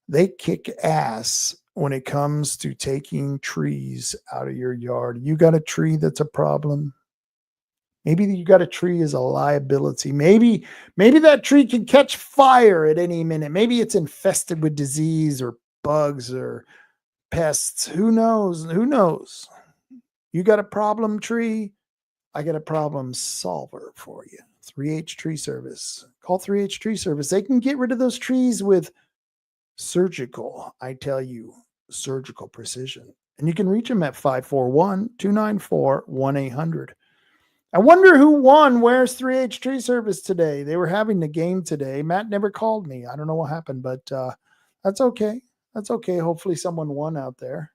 they kick ass when it comes to taking trees out of your yard. You got a tree that's a problem. Maybe you got a tree as a liability. Maybe that tree can catch fire at any minute. Maybe it's infested with disease or bugs or pests. Who knows? You got a problem tree? I got a problem solver for you. 3H Tree Service. Call 3H Tree Service. They can get rid of those trees with surgical precision. And you can reach them at 541-294-1800. I wonder who won Where's 3H Tree Service today. They were having the game today. Matt never called me. I don't know what happened, but that's okay. That's okay. Hopefully someone won out there.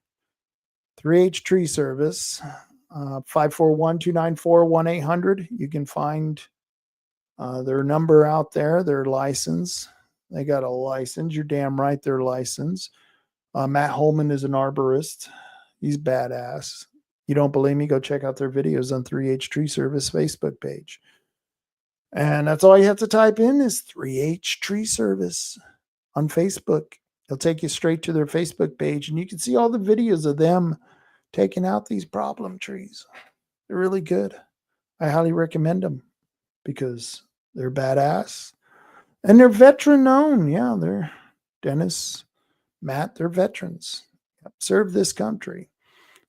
3H Tree Service, 541-294-1800. You can find their number out there, their license. They got a license. You're damn right they're licensed. Matt Holman is an arborist. He's badass. You don't believe me? Go check out their videos on 3H Tree Service Facebook page. And that's all you have to type in is 3H Tree Service on Facebook. It'll take you straight to their Facebook page, and you can see all the videos of them taking out these problem trees. They're really good. I highly recommend them because they're badass and they're veteran known. Yeah, they're Dennis, Matt, they're veterans. Serve this country.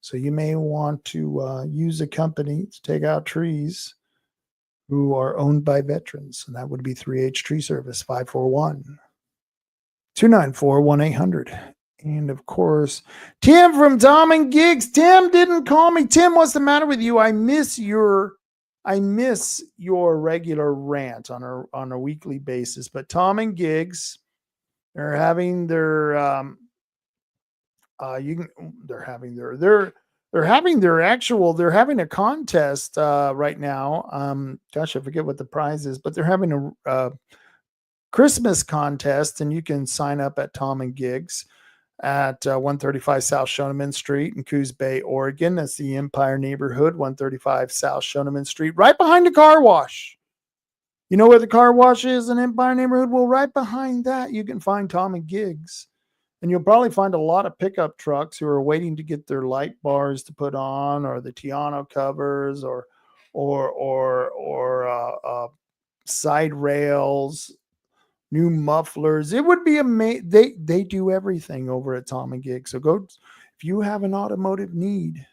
So you may want to use a company to take out trees who are owned by veterans. And that would be 3H Tree Service, 541-294-1800. And of course, Tim from Tom and Gigs. Tim didn't call me. Tim, what's the matter with you? I miss your regular rant on a weekly basis. But Tom and Gigs, they're having their they're having a contest right now. Gosh, I forget what the prize is, but they're having a Christmas contest, and you can sign up at Tom and Gigs at 135 South Shoneman Street in Coos Bay, Oregon. That's the Empire neighborhood, 135 South Shoneman Street, right behind the car wash. You know where the car wash is in Empire neighborhood? Well, right behind that, you can find Tom and Gigs. And you'll probably find a lot of pickup trucks who are waiting to get their light bars to put on, or the Tiano covers, or side rails, new mufflers. It would be amazing. They do everything over at Tom and Gigs. So go, if you have an automotive need,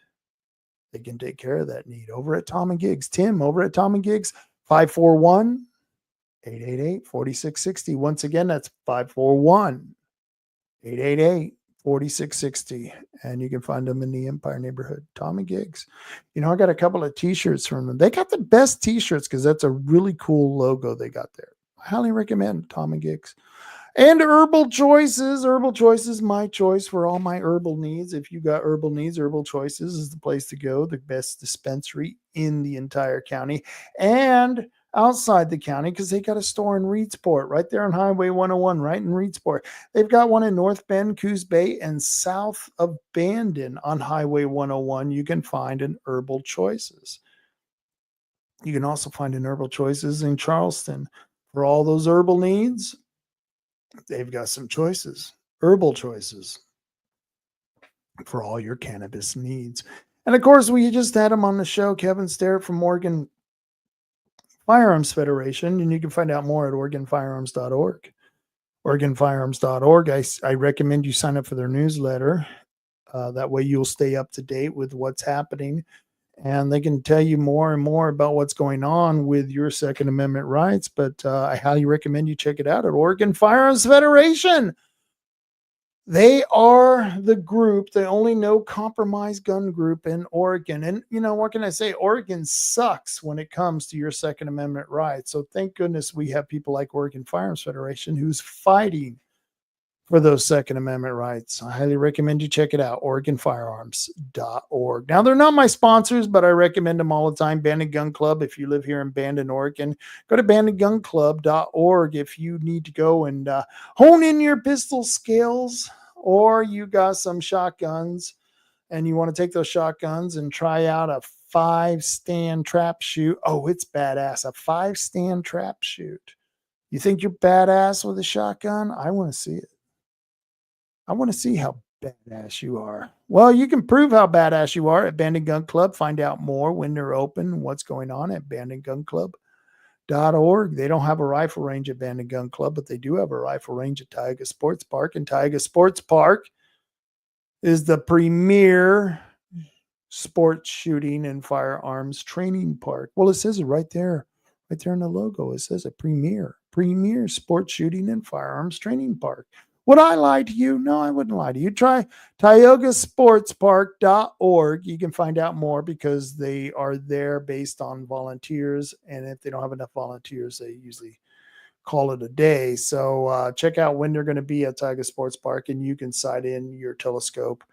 they can take care of that need over at Tom and Gigs. Tim over at Tom and Gigs, 541-888-4660. Once again, that's 541-888-4660. And you can find them in the Empire neighborhood, Tom and Gigs. I got a couple of t-shirts from them. They got the best t-shirts because that's a really cool logo they got there. I highly recommend Tom and Gigs. And Herbal Choices. Herbal Choices, my choice for all my herbal needs. If you got herbal needs, Herbal Choices is the place to go. The best dispensary in the entire county and outside the county, because they got a store in Reedsport, right there on Highway 101, right in Reedsport. They've got one in North Bend, Coos Bay, and south of Bandon on Highway 101. You can find an Herbal Choices. You can also find an Herbal Choices in Charleston. For all those herbal needs, they've got some choices, Herbal Choices, for all your cannabis needs. And of course, we just had him on the show, Kevin Starrett from Oregon Firearms Federation, and you can find out more at OregonFirearms.org. OregonFirearms.org. I recommend you sign up for their newsletter. That way you'll stay up to date with what's happening, and they can tell you more and more about what's going on with your Second Amendment rights. But I highly recommend you check it out at Oregon Firearms Federation. They are the group, the only no compromise gun group in Oregon. And, you know, what can I say? Oregon sucks when it comes to your Second Amendment rights. So thank goodness we have people like Oregon Firearms Federation who's fighting for those Second Amendment rights. I highly recommend you check it out, OregonFirearms.org. Now, they're not my sponsors, but I recommend them all the time. Bandon Gun Club, if you live here in Bandon, Oregon, go to bandongunclub.org if you need to go and hone in your pistol skills, or you got some shotguns and you want to take those shotguns and try out a 5-stand trap shoot. Oh, it's badass. A 5-stand trap shoot. You think you're badass with a shotgun? I want to see it. I want to see how badass you are. Well, you can prove how badass you are at Bandon Gun Club. Find out more when they're open, what's going on at bandongunclub.org. They don't have a rifle range at Bandon Gun Club, but they do have a rifle range at Tioga Sports Park. And Tioga Sports Park is the premier sports shooting and firearms training park. Well, it says it right there in the logo. It says a premier sports shooting and firearms training park. Would I lie to you? No, I wouldn't lie to you. Try TiogaSportsPark.org. You can find out more because they are there based on volunteers. And if they don't have enough volunteers, they usually call it a day. So check out when they're going to be at Tioga Sports Park, and you can sight in your telescope.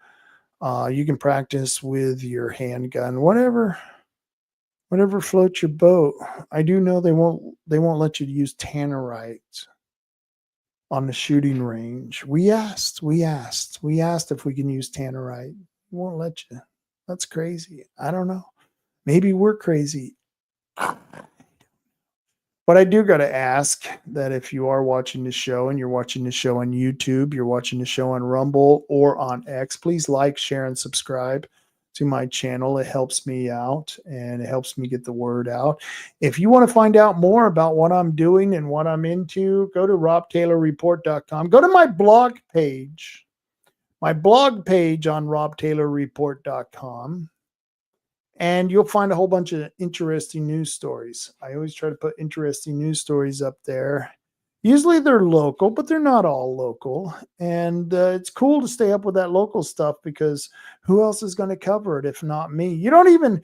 You can practice with your handgun, whatever floats your boat. I do know they won't let you use tannerite on the shooting range. We asked if we can use tannerite. They won't let you. That's crazy. I don't know. Maybe we're crazy. But I do got to ask that if you are watching the show and you're watching the show on YouTube, you're watching the show on Rumble or on X, please like, share, and subscribe to my channel. It helps me out and it helps me get the word out. If you want to find out more about what I'm doing and what I'm into, go to robtaylorreport.com. Go to my blog page on robtaylorreport.com, and you'll find a whole bunch of interesting news stories. I always try to put interesting news stories up there. Usually they're local, but they're not all local. And it's cool to stay up with that local stuff because who else is going to cover it if not me? You don't even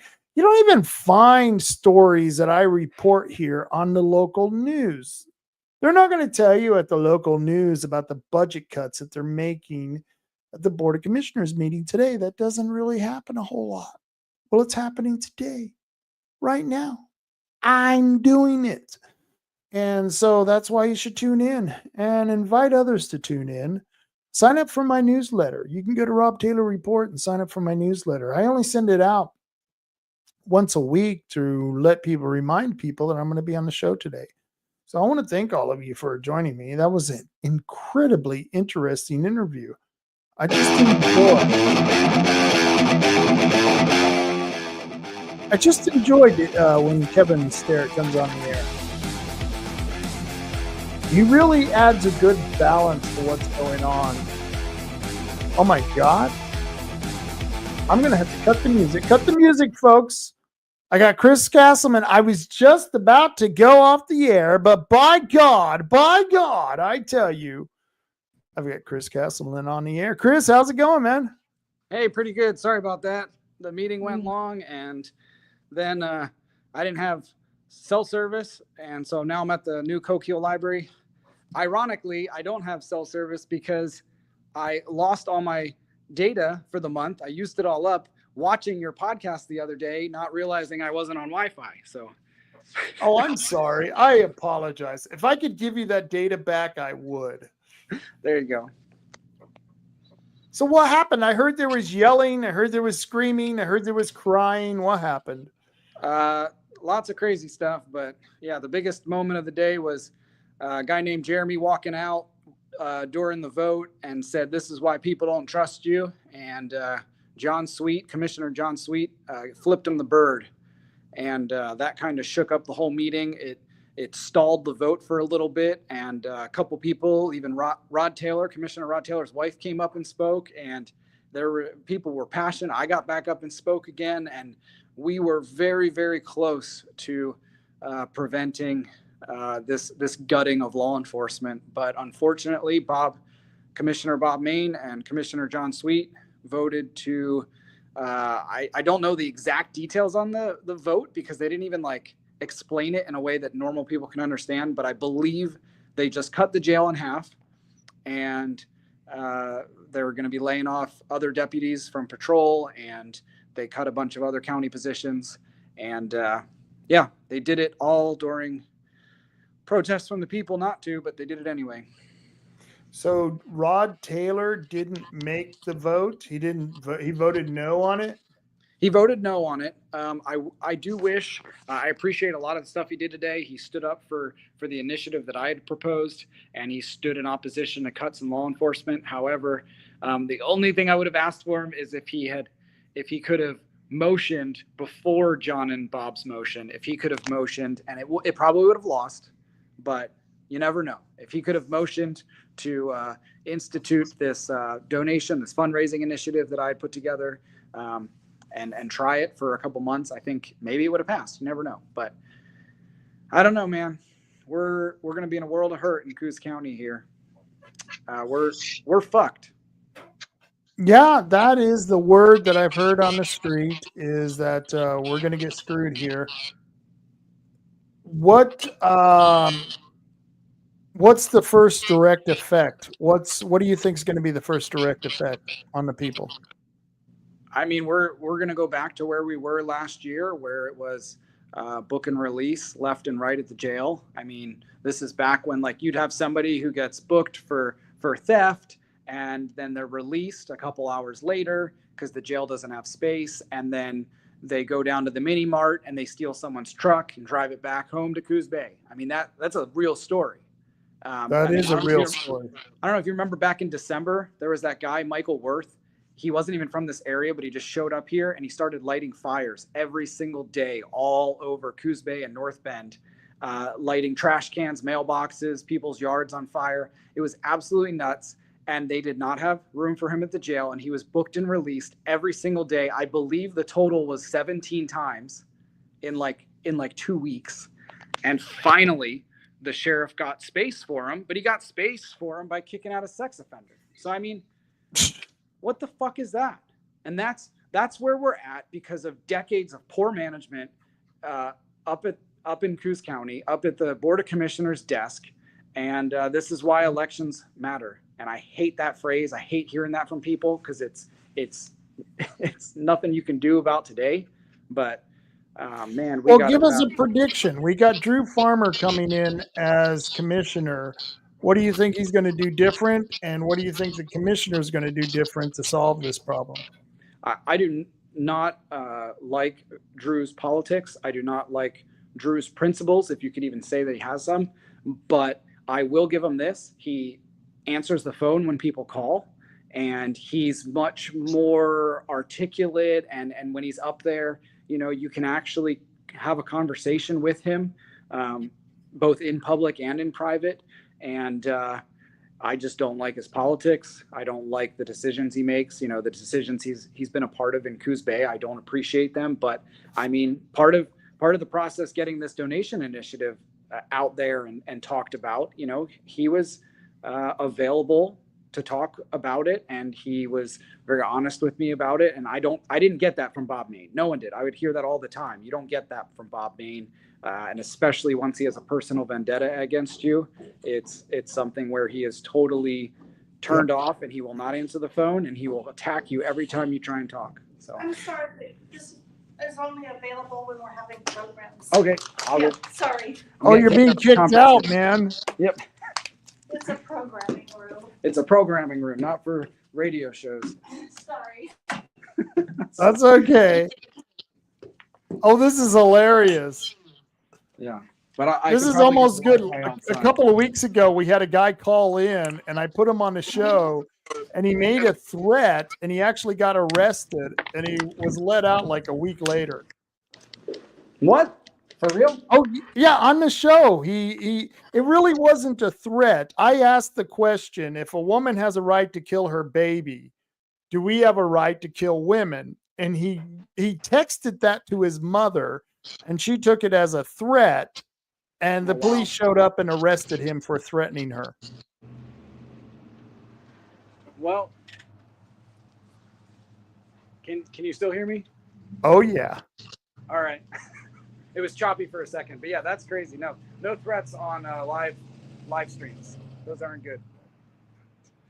find stories that I report here on the local news. They're not going to tell you at the local news about the budget cuts that they're making at the Board of Commissioners meeting today. That doesn't really happen a whole lot. Well, it's happening today, right now. I'm doing it. And so that's why you should tune in and invite others to tune in. Sign up for my newsletter. You can go to Rob Taylor Report and sign up for my newsletter. I only send it out once a week to remind people that I'm going to be on the show today. So I want to thank all of you for joining me. That was an incredibly interesting interview. I just enjoyed it when Kevin Starrett comes on the air. He really adds a good balance to what's going on. Oh my God. I'm going to have to cut the music. Cut the music, folks. I got Chris Castleman. I was just about to go off the air, but by God, I tell you, I've got Chris Castleman on the air. Chris, how's it going, man? Hey, pretty good. Sorry about that. The meeting went long, and then I didn't have cell service, and so now I'm at the new Coquille Library. ironically, I don't have cell service because I lost all my data for the month. I used it all up watching your podcast the other day, not realizing I wasn't on Wi-Fi. So, Oh, I'm sorry. I apologize. If I could give you that data back, I would. there you go. So what happened? I heard there was yelling. I heard there was screaming. I heard there was crying. What happened? Lots of crazy stuff, but yeah, the biggest moment of the day was a guy named Jeremy walking out during the vote and said, "This is why people don't trust you." And Commissioner John Sweet, flipped him the bird, and that kind of shook up the whole meeting. It stalled the vote for a little bit, and a couple people, even Commissioner Rod Taylor's wife, came up and spoke, and people were passionate. I got back up and spoke again, and we were very, very close to preventing this gutting of law enforcement. But unfortunately, Commissioner Bob Main and Commissioner John Sweet voted to, I don't know the exact details on the vote because they didn't even explain it in a way that normal people can understand, but I believe they just cut the jail in half, and they were going to be laying off other deputies from patrol, and they cut a bunch of other county positions. And they did it all during protests from the people not to, but they did it anyway. So Rod Taylor didn't make the vote. He voted no on it. He voted no on it. I do wish, I appreciate a lot of the stuff he did today. He stood up for the initiative that I had proposed, and he stood in opposition to cuts in law enforcement. However, the only thing I would have asked for him is if he could have motioned before John and Bob's motion. If he could have motioned, and it probably would have lost, but you never know. If he could have motioned to institute this donation, this fundraising initiative that I had put together, and try it for a couple months, I think maybe it would have passed. You never know. But I don't know, man. We're going to be in a world of hurt in Coos County here. We're fucked. Yeah, that is the word that I've heard on the street, is that we're going to get screwed here. What's the first direct effect? What do you think is going to be the first direct effect on the people? I mean, we're going to go back to where we were last year, where it was book and release left and right at the jail. I mean, this is back when you'd have somebody who gets booked for theft, and then they're released a couple hours later because the jail doesn't have space, and then they go down to the mini mart and they steal someone's truck and drive it back home to Coos Bay. I mean, that's a real story. That is a real story. I don't know if you remember back in December, there was that guy, Michael Worth. He wasn't even from this area, but he just showed up here and he started lighting fires every single day all over Coos Bay and North Bend, lighting trash cans, mailboxes, people's yards on fire. It was absolutely nuts. And they did not have room for him at the jail. And he was booked and released every single day. I believe the total was 17 times in 2 weeks. And finally, the sheriff got space for him, but he got space for him by kicking out a sex offender. So, I mean, what the fuck is that? And that's where we're at because of decades of poor management up in Coos County, up at the Board of Commissioners desk. And this is why elections matter. And I hate that phrase. I hate hearing that from people because it's nothing you can do about today. But man, give us a prediction. We got Drew Farmer coming in as commissioner. What do you think he's going to do different? And what do you think the commissioner is going to do different to solve this problem? I do not like Drew's politics. I do not like Drew's principles, if you could even say that he has some. But I will give him this. He answers the phone when people call, and he's much more articulate. And when he's up there, you can actually have a conversation with him, both in public and in private. And I just don't like his politics. I don't like the decisions he makes. The decisions he's been a part of in Coos Bay. I don't appreciate them. But I mean, part of the process getting this donation initiative out there and talked about, he was available talk about it, and he was very honest with me about it. And I didn't get that from Bob Main. No one did. I would hear that all the time. You don't get that from Bob Main. And especially once he has a personal vendetta against you, it's something where he is totally turned off, and he will not answer the phone, and he will attack you every time you try and talk. So I'm sorry, this is only available when we're having programs. okay, Yeah, sorry. Oh, you're being kicked out, man. Yep. It's a programming room. It's a programming room, not for radio shows. Sorry. That's okay. Oh, this is hilarious. Yeah. But I This could is probably almost get good. Wi-Fi A outside. couple of weeks ago, we had a guy call in, and I put him on the show, and he made a threat, and he actually got arrested, and he was let out like a week later. What? For real? Oh yeah, on the show, it really wasn't a threat. I asked the question: if a woman has a right to kill her baby, do we have a right to kill women? And he texted that to his mother, and she took it as a threat. And the police showed up and arrested him for threatening her. Well, can you still hear me? Oh yeah. All right. It was choppy for a second, but yeah, that's crazy. No threats on live streams. Those aren't good.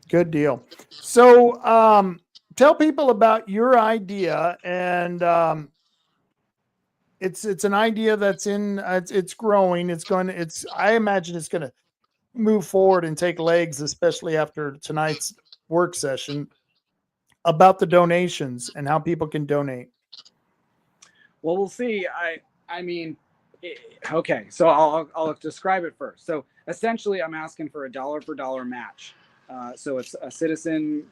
Good deal. So tell people about your idea, and it's an idea that's it's growing. I imagine it's going to move forward and take legs, especially after tonight's work session, about the donations and how people can donate. Well, we'll see. I mean, okay, so I'll describe it first. So essentially, I'm asking for a dollar for dollar match. So if a citizen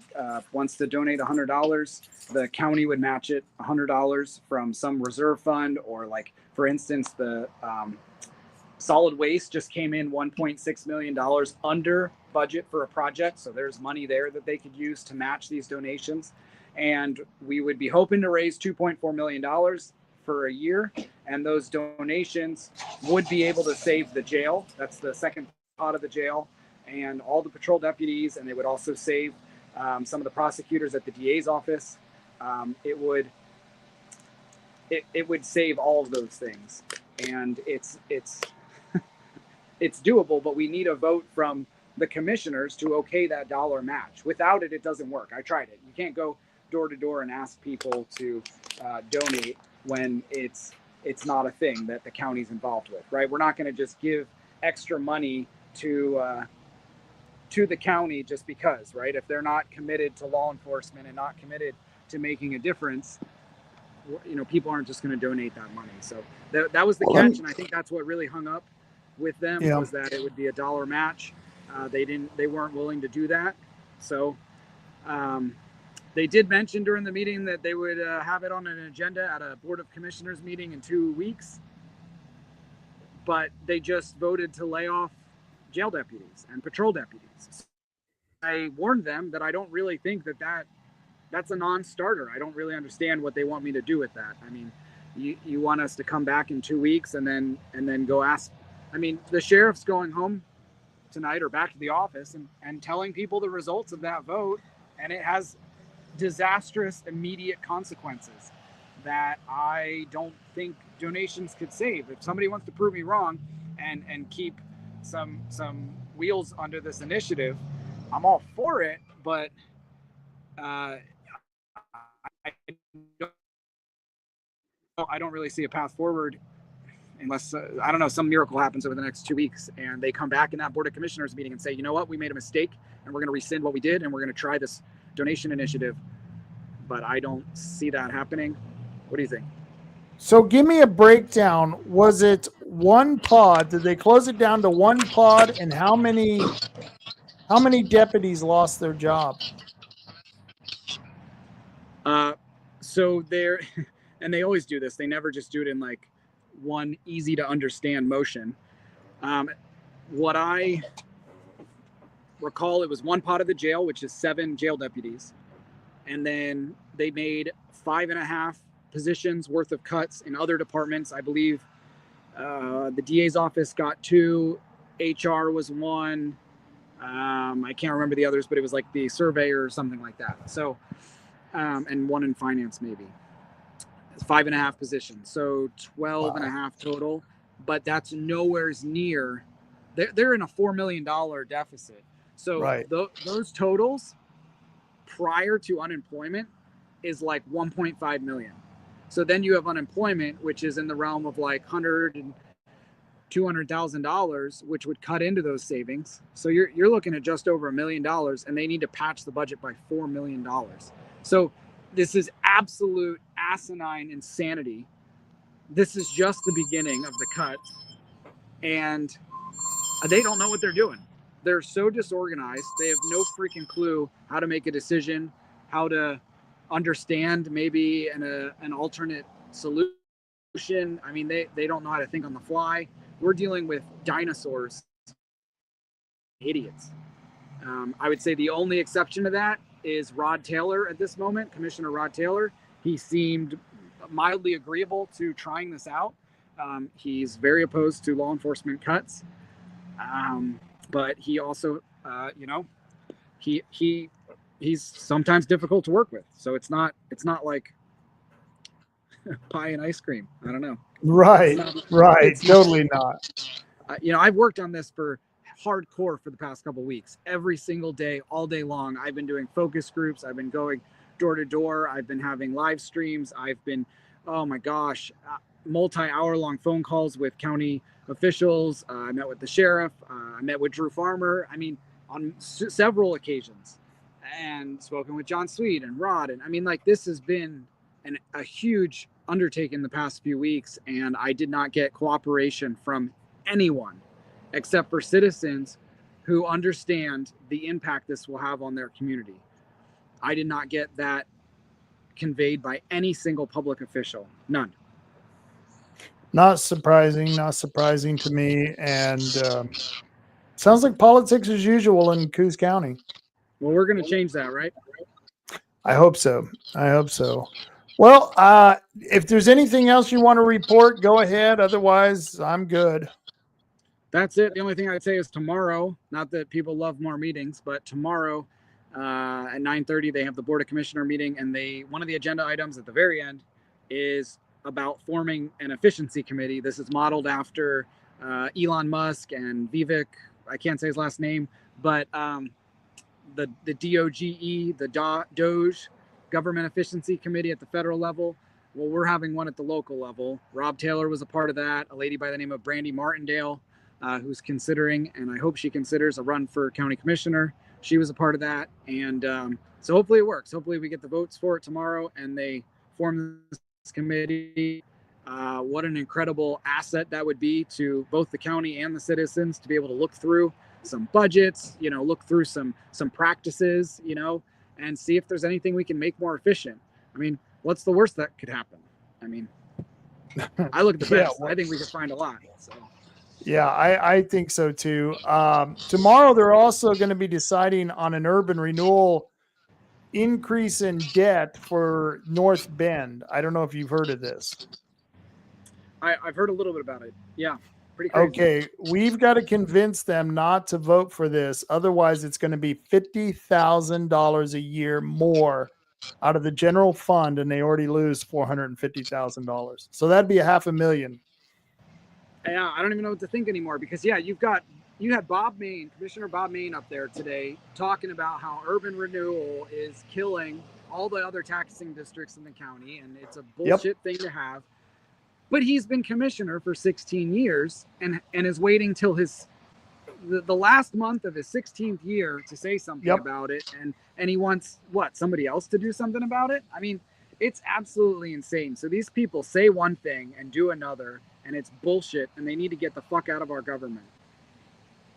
wants to donate $100, the county would match it $100 from some reserve fund, or like, for instance, the solid waste just came in $1.6 million under budget for a project. So there's money there that they could use to match these donations. And we would be hoping to raise $2.4 million for a year. And those donations would be able to save the jail. That's the second pot of the jail, and all the patrol deputies. And they would also save some of the prosecutors at the DA's office. It would save all of those things. And it's it's doable, but we need a vote from the commissioners to okay that dollar match. Without it, it doesn't work. I tried it. You can't go door to door and ask people to donate when it's not a thing that the county's involved with, right? We're not going to just give extra money to the county just because, right? If they're not committed to law enforcement and not committed to making a difference, you know, people aren't just going to donate that money. So that was the catch, and I think that's what really hung up with them, was that it would be a dollar match. They weren't willing to do that. So they did mention during the meeting that they would have it on an agenda at a Board of Commissioners meeting in 2 weeks, but they just voted to lay off jail deputies and patrol deputies. I warned them that I don't really think that's a non-starter. I don't really understand what they want me to do with that. I mean, you want us to come back in 2 weeks and then go ask. I mean, the sheriff's going home tonight or back to the office and telling people the results of that vote, and it has disastrous immediate consequences that I don't think donations could save. If somebody wants to prove me wrong and keep some wheels under this initiative, I'm all for it, but I don't really see a path forward unless, I don't know, some miracle happens over the next 2 weeks and they come back in that Board of Commissioners meeting and say, you know what, we made a mistake and we're going to rescind what we did and we're going to try this donation initiative. But I don't see that happening. What do you think? So give me a breakdown. Was it one pod? Did they close it down to one pod? And how many deputies lost their job? So they're, and they always do this. They never just do it in like one easy to understand motion. What I recall, it was one pot of the jail, which is 7 jail deputies. And then they made 5.5 positions worth of cuts in other departments. I believe the DA's office got 2, HR was 1, I can't remember the others, but it was like the surveyor or something like that. So, and one in finance maybe. It's 5.5 positions, so 12 and a half total. But that's nowhere near. They're in a $4 million deficit. So Right. those totals prior to unemployment is like 1.5 million. So then you have unemployment, which is in the realm of like $100,000 and $200,000, which would cut into those savings. So you're looking at just over $1 million, and they need to patch the budget by $4 million. So this is absolute asinine insanity. This is just the beginning of the cuts, and they don't know what they're doing. They're so disorganized. They have no freaking clue how to make a decision, how to understand maybe an alternate solution. I mean, they don't know how to think on the fly. We're dealing with dinosaurs, idiots. I would say the only exception to that is Rod Taylor at this moment, Commissioner Rod Taylor. He seemed mildly agreeable to trying this out. He's very opposed to law enforcement cuts. But he also, he's sometimes difficult to work with. So it's not like pie and ice cream. I don't know. Right. Totally not. I've worked on this for hardcore for the past couple of weeks. Every single day, all day long, I've been doing focus groups. I've been going door to door. I've been having live streams. I've been, oh my gosh, multi-hour long phone calls with county officials. I met with the sheriff. I met with Drew Farmer. I mean, on several occasions, and spoken with John Sweet and Rod. And I mean, like, this has been a huge undertaking the past few weeks, and I did not get cooperation from anyone except for citizens who understand the impact this will have on their community. I did not get that conveyed by any single public official. None. Not surprising to me. And sounds like politics as usual in Coos County. Well, we're going to change that, right? I hope so. Well, if there's anything else you want to report, go ahead. Otherwise, I'm good. That's it. The only thing I'd say is tomorrow, not that people love more meetings, but tomorrow at 9:30, they have the Board of Commissioner meeting, and one of the agenda items at the very end is about forming an efficiency committee. This is modeled after Elon Musk and Vivek. I can't say his last name, but the DOGE, the Doge Government Efficiency Committee at the federal level. Well, we're having one at the local level. Rob Taylor was a part of that. A lady by the name of Brandy Martindale, who's considering, and I hope she considers, a run for county commissioner. She was a part of that. And so hopefully it works. Hopefully we get the votes for it tomorrow and they form this committee. What an incredible asset that would be to both the county and the citizens to be able to look through some budgets, look through some practices, and see if there's anything we can make more efficient. I mean, what's the worst that could happen? I mean, I look at the best. I think we could find a lot. So. Yeah, I think so too. Tomorrow, they're also going to be deciding on an urban renewal increase in debt for North Bend. I don't know if you've heard of this. I've heard a little bit about it. Yeah, pretty crazy. Okay, we've got to convince them not to vote for this. Otherwise, it's going to be $50,000 a year more out of the general fund, and they already lose $450,000. So that'd be $500,000. Yeah, I don't even know what to think anymore because, yeah, you had Bob Main, Commissioner Bob Main up there today talking about how urban renewal is killing all the other taxing districts in the county, and it's a bullshit thing to have. But he's been commissioner for 16 years and is waiting till the last month of his 16th year to say something about it. And he wants, somebody else to do something about it? I mean, it's absolutely insane. So these people say one thing and do another, and it's bullshit, and they need to get the fuck out of our government.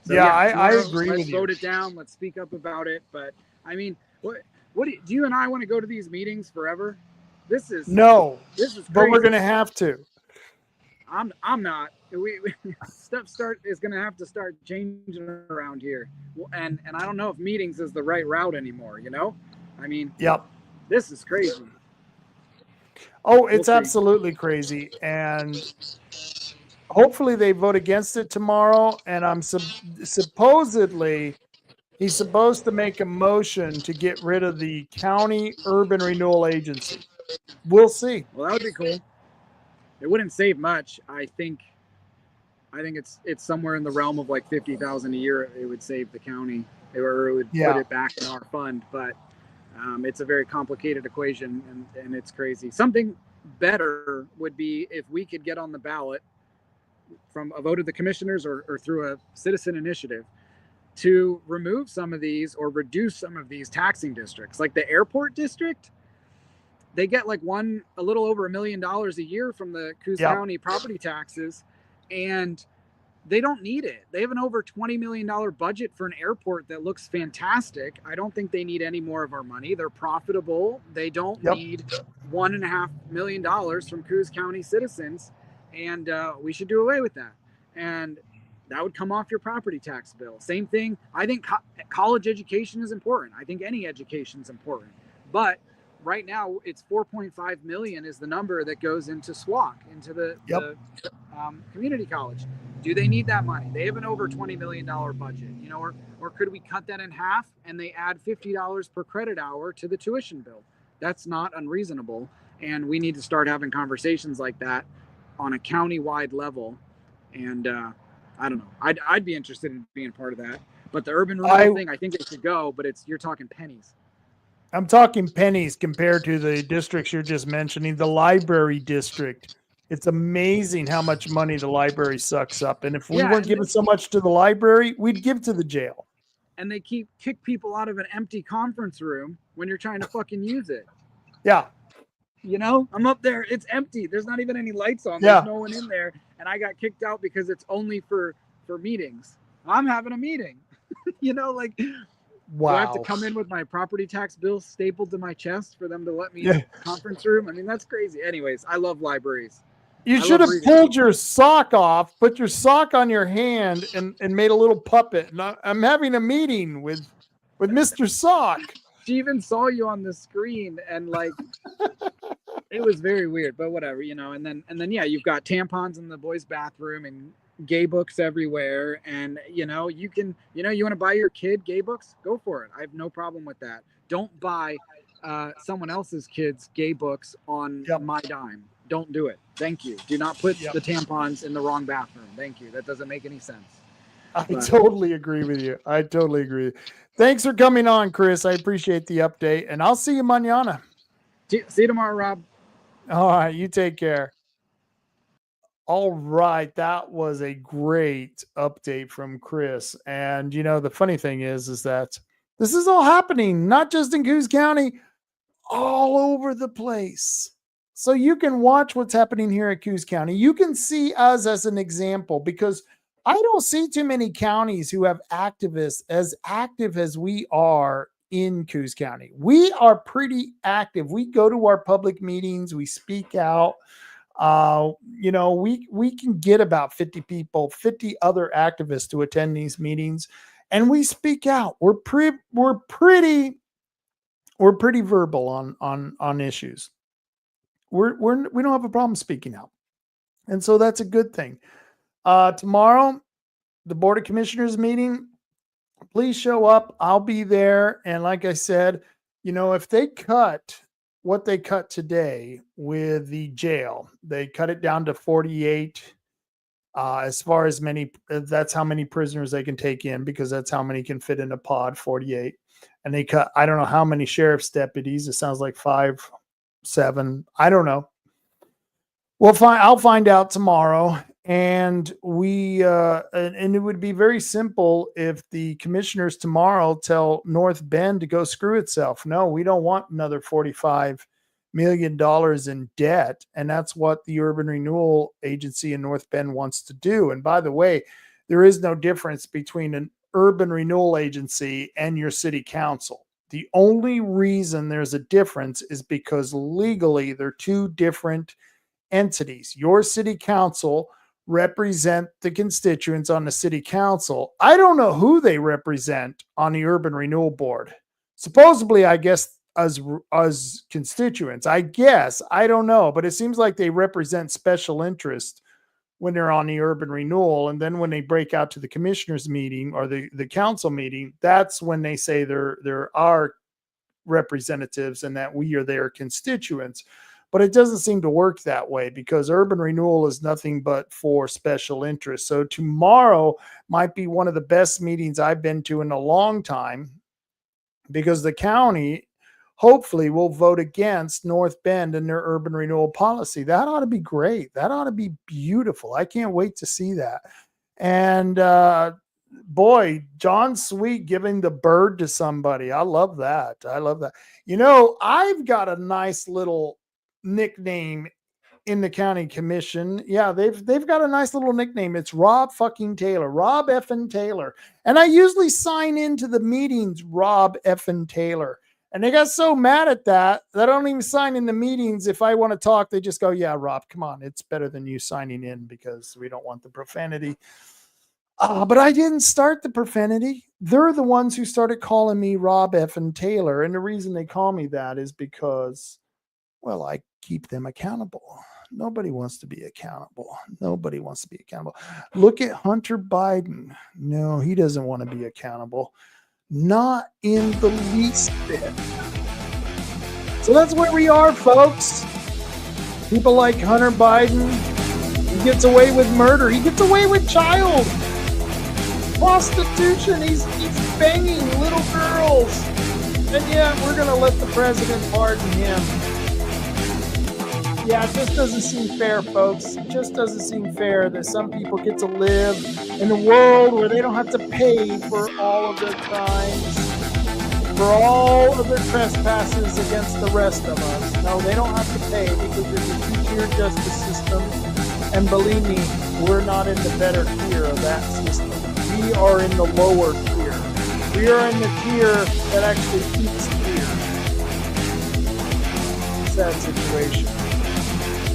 So, I agree with you. Let's vote it down. Let's speak up about it. But I mean, what do you and I want to go to these meetings forever? This is crazy. But we're going to have to. I'm not. Stuff is going to have to start changing around here, and I don't know if meetings is the right route anymore. I mean, this is crazy. Oh, it's absolutely crazy, and hopefully they vote against it tomorrow. And I'm supposedly He's supposed to make a motion to get rid of the county urban renewal agency. We'll see. Well, that would be cool. It wouldn't save much. I think it's somewhere in the realm of like 50,000 a year. It would save the county, or it would put it back in our fund. But it's a very complicated equation, and it's crazy. Something better would be if we could get on the ballot from a vote of the commissioners or through a citizen initiative to remove some of these or reduce some of these taxing districts, like the airport district. They get like a little over $1 million a year from the Coos County property taxes, and they don't need it. They have an over $20 million budget for an airport that looks fantastic. I don't think they need any more of our money. They're profitable. They don't need $1.5 million from Coos County citizens, and we should do away with that. And that would come off your property tax bill. Same thing. I think college education is important. I think any education is important, but right now it's 4.5 million is the number that goes into SWAC, into the community college. Do they need that money? They have an over $20 million budget, or could we cut that in half and they add $50 per credit hour to the tuition bill? That's not unreasonable. And we need to start having conversations like that on a county-wide level. And I don't know. I'd be interested in being part of that. But the urban renewal thing, I think it should go, but you're talking pennies. I'm talking pennies compared to the districts you're just mentioning. The library district, it's amazing how much money the library sucks up. And if we weren't giving so much to the library, we'd give to the jail. And they kick people out of an empty conference room when you're trying to fucking use it. Yeah. I'm up there. It's empty. There's not even any lights on. There's no one in there. And I got kicked out because it's only for meetings. I'm having a meeting. Wow. Do I have to come in with my property tax bill stapled to my chest for them to let me in the conference room? I mean, that's crazy. Anyways, I love libraries. You should have pulled your sock off, put your sock on your hand, and made a little puppet. And I'm having a meeting with Mr. Sock. She even saw you on the screen, and it was very weird, but whatever, And then you've got tampons in the boys' bathroom and gay books everywhere, and you want to buy your kid gay books, go for it. I have no problem with that. Don't buy someone else's kids gay books on my dime. Don't do it. Thank you. Do not put the tampons in the wrong bathroom. Thank you. That doesn't make any sense. I totally agree with you. Thanks for coming on, Chris. I appreciate the update, and I'll see you mañana. See you tomorrow, Rob. All right, you take care. All right, that was a great update from Chris. And the funny thing is that this is all happening not just in Coos County, all over the place. So you can watch what's happening here at Coos County. You can see us as an example, because I don't see too many counties who have activists as active as we are in Coos County. We are pretty active. We go to our public meetings, we speak out. We can get about 50 people, 50 other activists to attend these meetings, and we speak out. We're pretty verbal on issues. We don't have a problem speaking out. And so that's a good thing. Tomorrow, the Board of Commissioners meeting, please show up. I'll be there. And like I said, if they cut what they cut today with the jail, they cut it down to 48. As far as that's how many prisoners they can take in, because that's how many can fit in a pod, 48. And they cut, I don't know how many sheriff's deputies. It sounds like 5, 7. I don't know. I'll find out tomorrow. And and it would be very simple if the commissioners tomorrow tell North Bend to go screw itself. No, we don't want another $45 million in debt. And that's what the Urban Renewal Agency in North Bend wants to do. And by the way, there is no difference between an urban renewal agency and your city council. The only reason there's a difference is because legally they're two different entities. Your city council represent the constituents on the city council. I don't know who they represent on the urban renewal board. Supposedly, I guess as constituents, I guess, I don't know, but it seems like they represent special interest when they're on the urban renewal. And then when they break out to the commissioners meeting or the council meeting, that's when they say they're our representatives and that we are their constituents. But it doesn't seem to work that way because urban renewal is nothing but for special interests. So tomorrow might be one of the best meetings I've been to in a long time because the county hopefully will vote against North Bend and their urban renewal policy. That ought to be great. That ought to be beautiful. I can't wait to see that. And boy, John Sweet giving the bird to somebody. I love that. I love that. You know, I've got a nice little nickname in the county commission. Yeah, they've got a nice little nickname. It's Rob fucking Taylor, Rob effing Taylor. And I usually sign into the meetings Rob effing Taylor. And they got so mad at that I don't even sign in the meetings. If I want to talk, they just go, yeah, Rob, come on. It's better than you signing in because we don't want the profanity. But I didn't start the profanity. They're the ones who started calling me Rob effing Taylor. And the reason they call me that is because, well, I keep them accountable. Nobody wants to be accountable. Nobody wants to be accountable. Look at Hunter Biden. No, he doesn't want to be accountable. Not in the least bit. So that's where we are, folks. People like Hunter Biden, he gets away with murder. He gets away with child prostitution. He's banging little girls. And yet we're going to let the president pardon him. Yeah, it just doesn't seem fair, folks. It just doesn't seem fair that some people get to live in a world where they don't have to pay for all of their crimes, for all of their trespasses against the rest of us. No, they don't have to pay because there's a two-tier justice system. And believe me, we're not in the better tier of that system. We are in the lower tier. We are in the tier that actually keeps tier. Sad situation.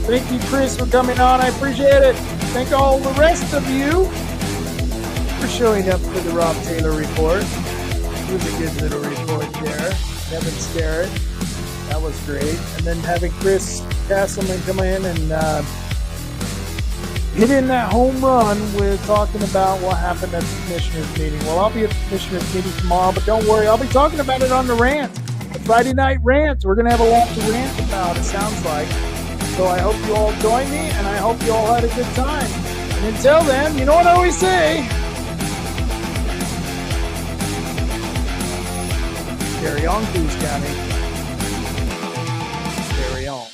Thank you, Chris, for coming on. I appreciate it. Thank all the rest of you for showing up for the Rob Taylor report. It was a good little report there. Kevin Starrett. That was great. And then having Chris Castleman come in and hit in that home run with talking about what happened at the commissioners meeting. Well, I'll be at the commissioners meeting tomorrow, but don't worry. I'll be talking about it on the rant. The Friday night rant. We're going to have a lot to rant about, it sounds like. So I hope you all join me, and I hope you all had a good time. And until then, you know what I always say? Carry on, Coos County. Carry on.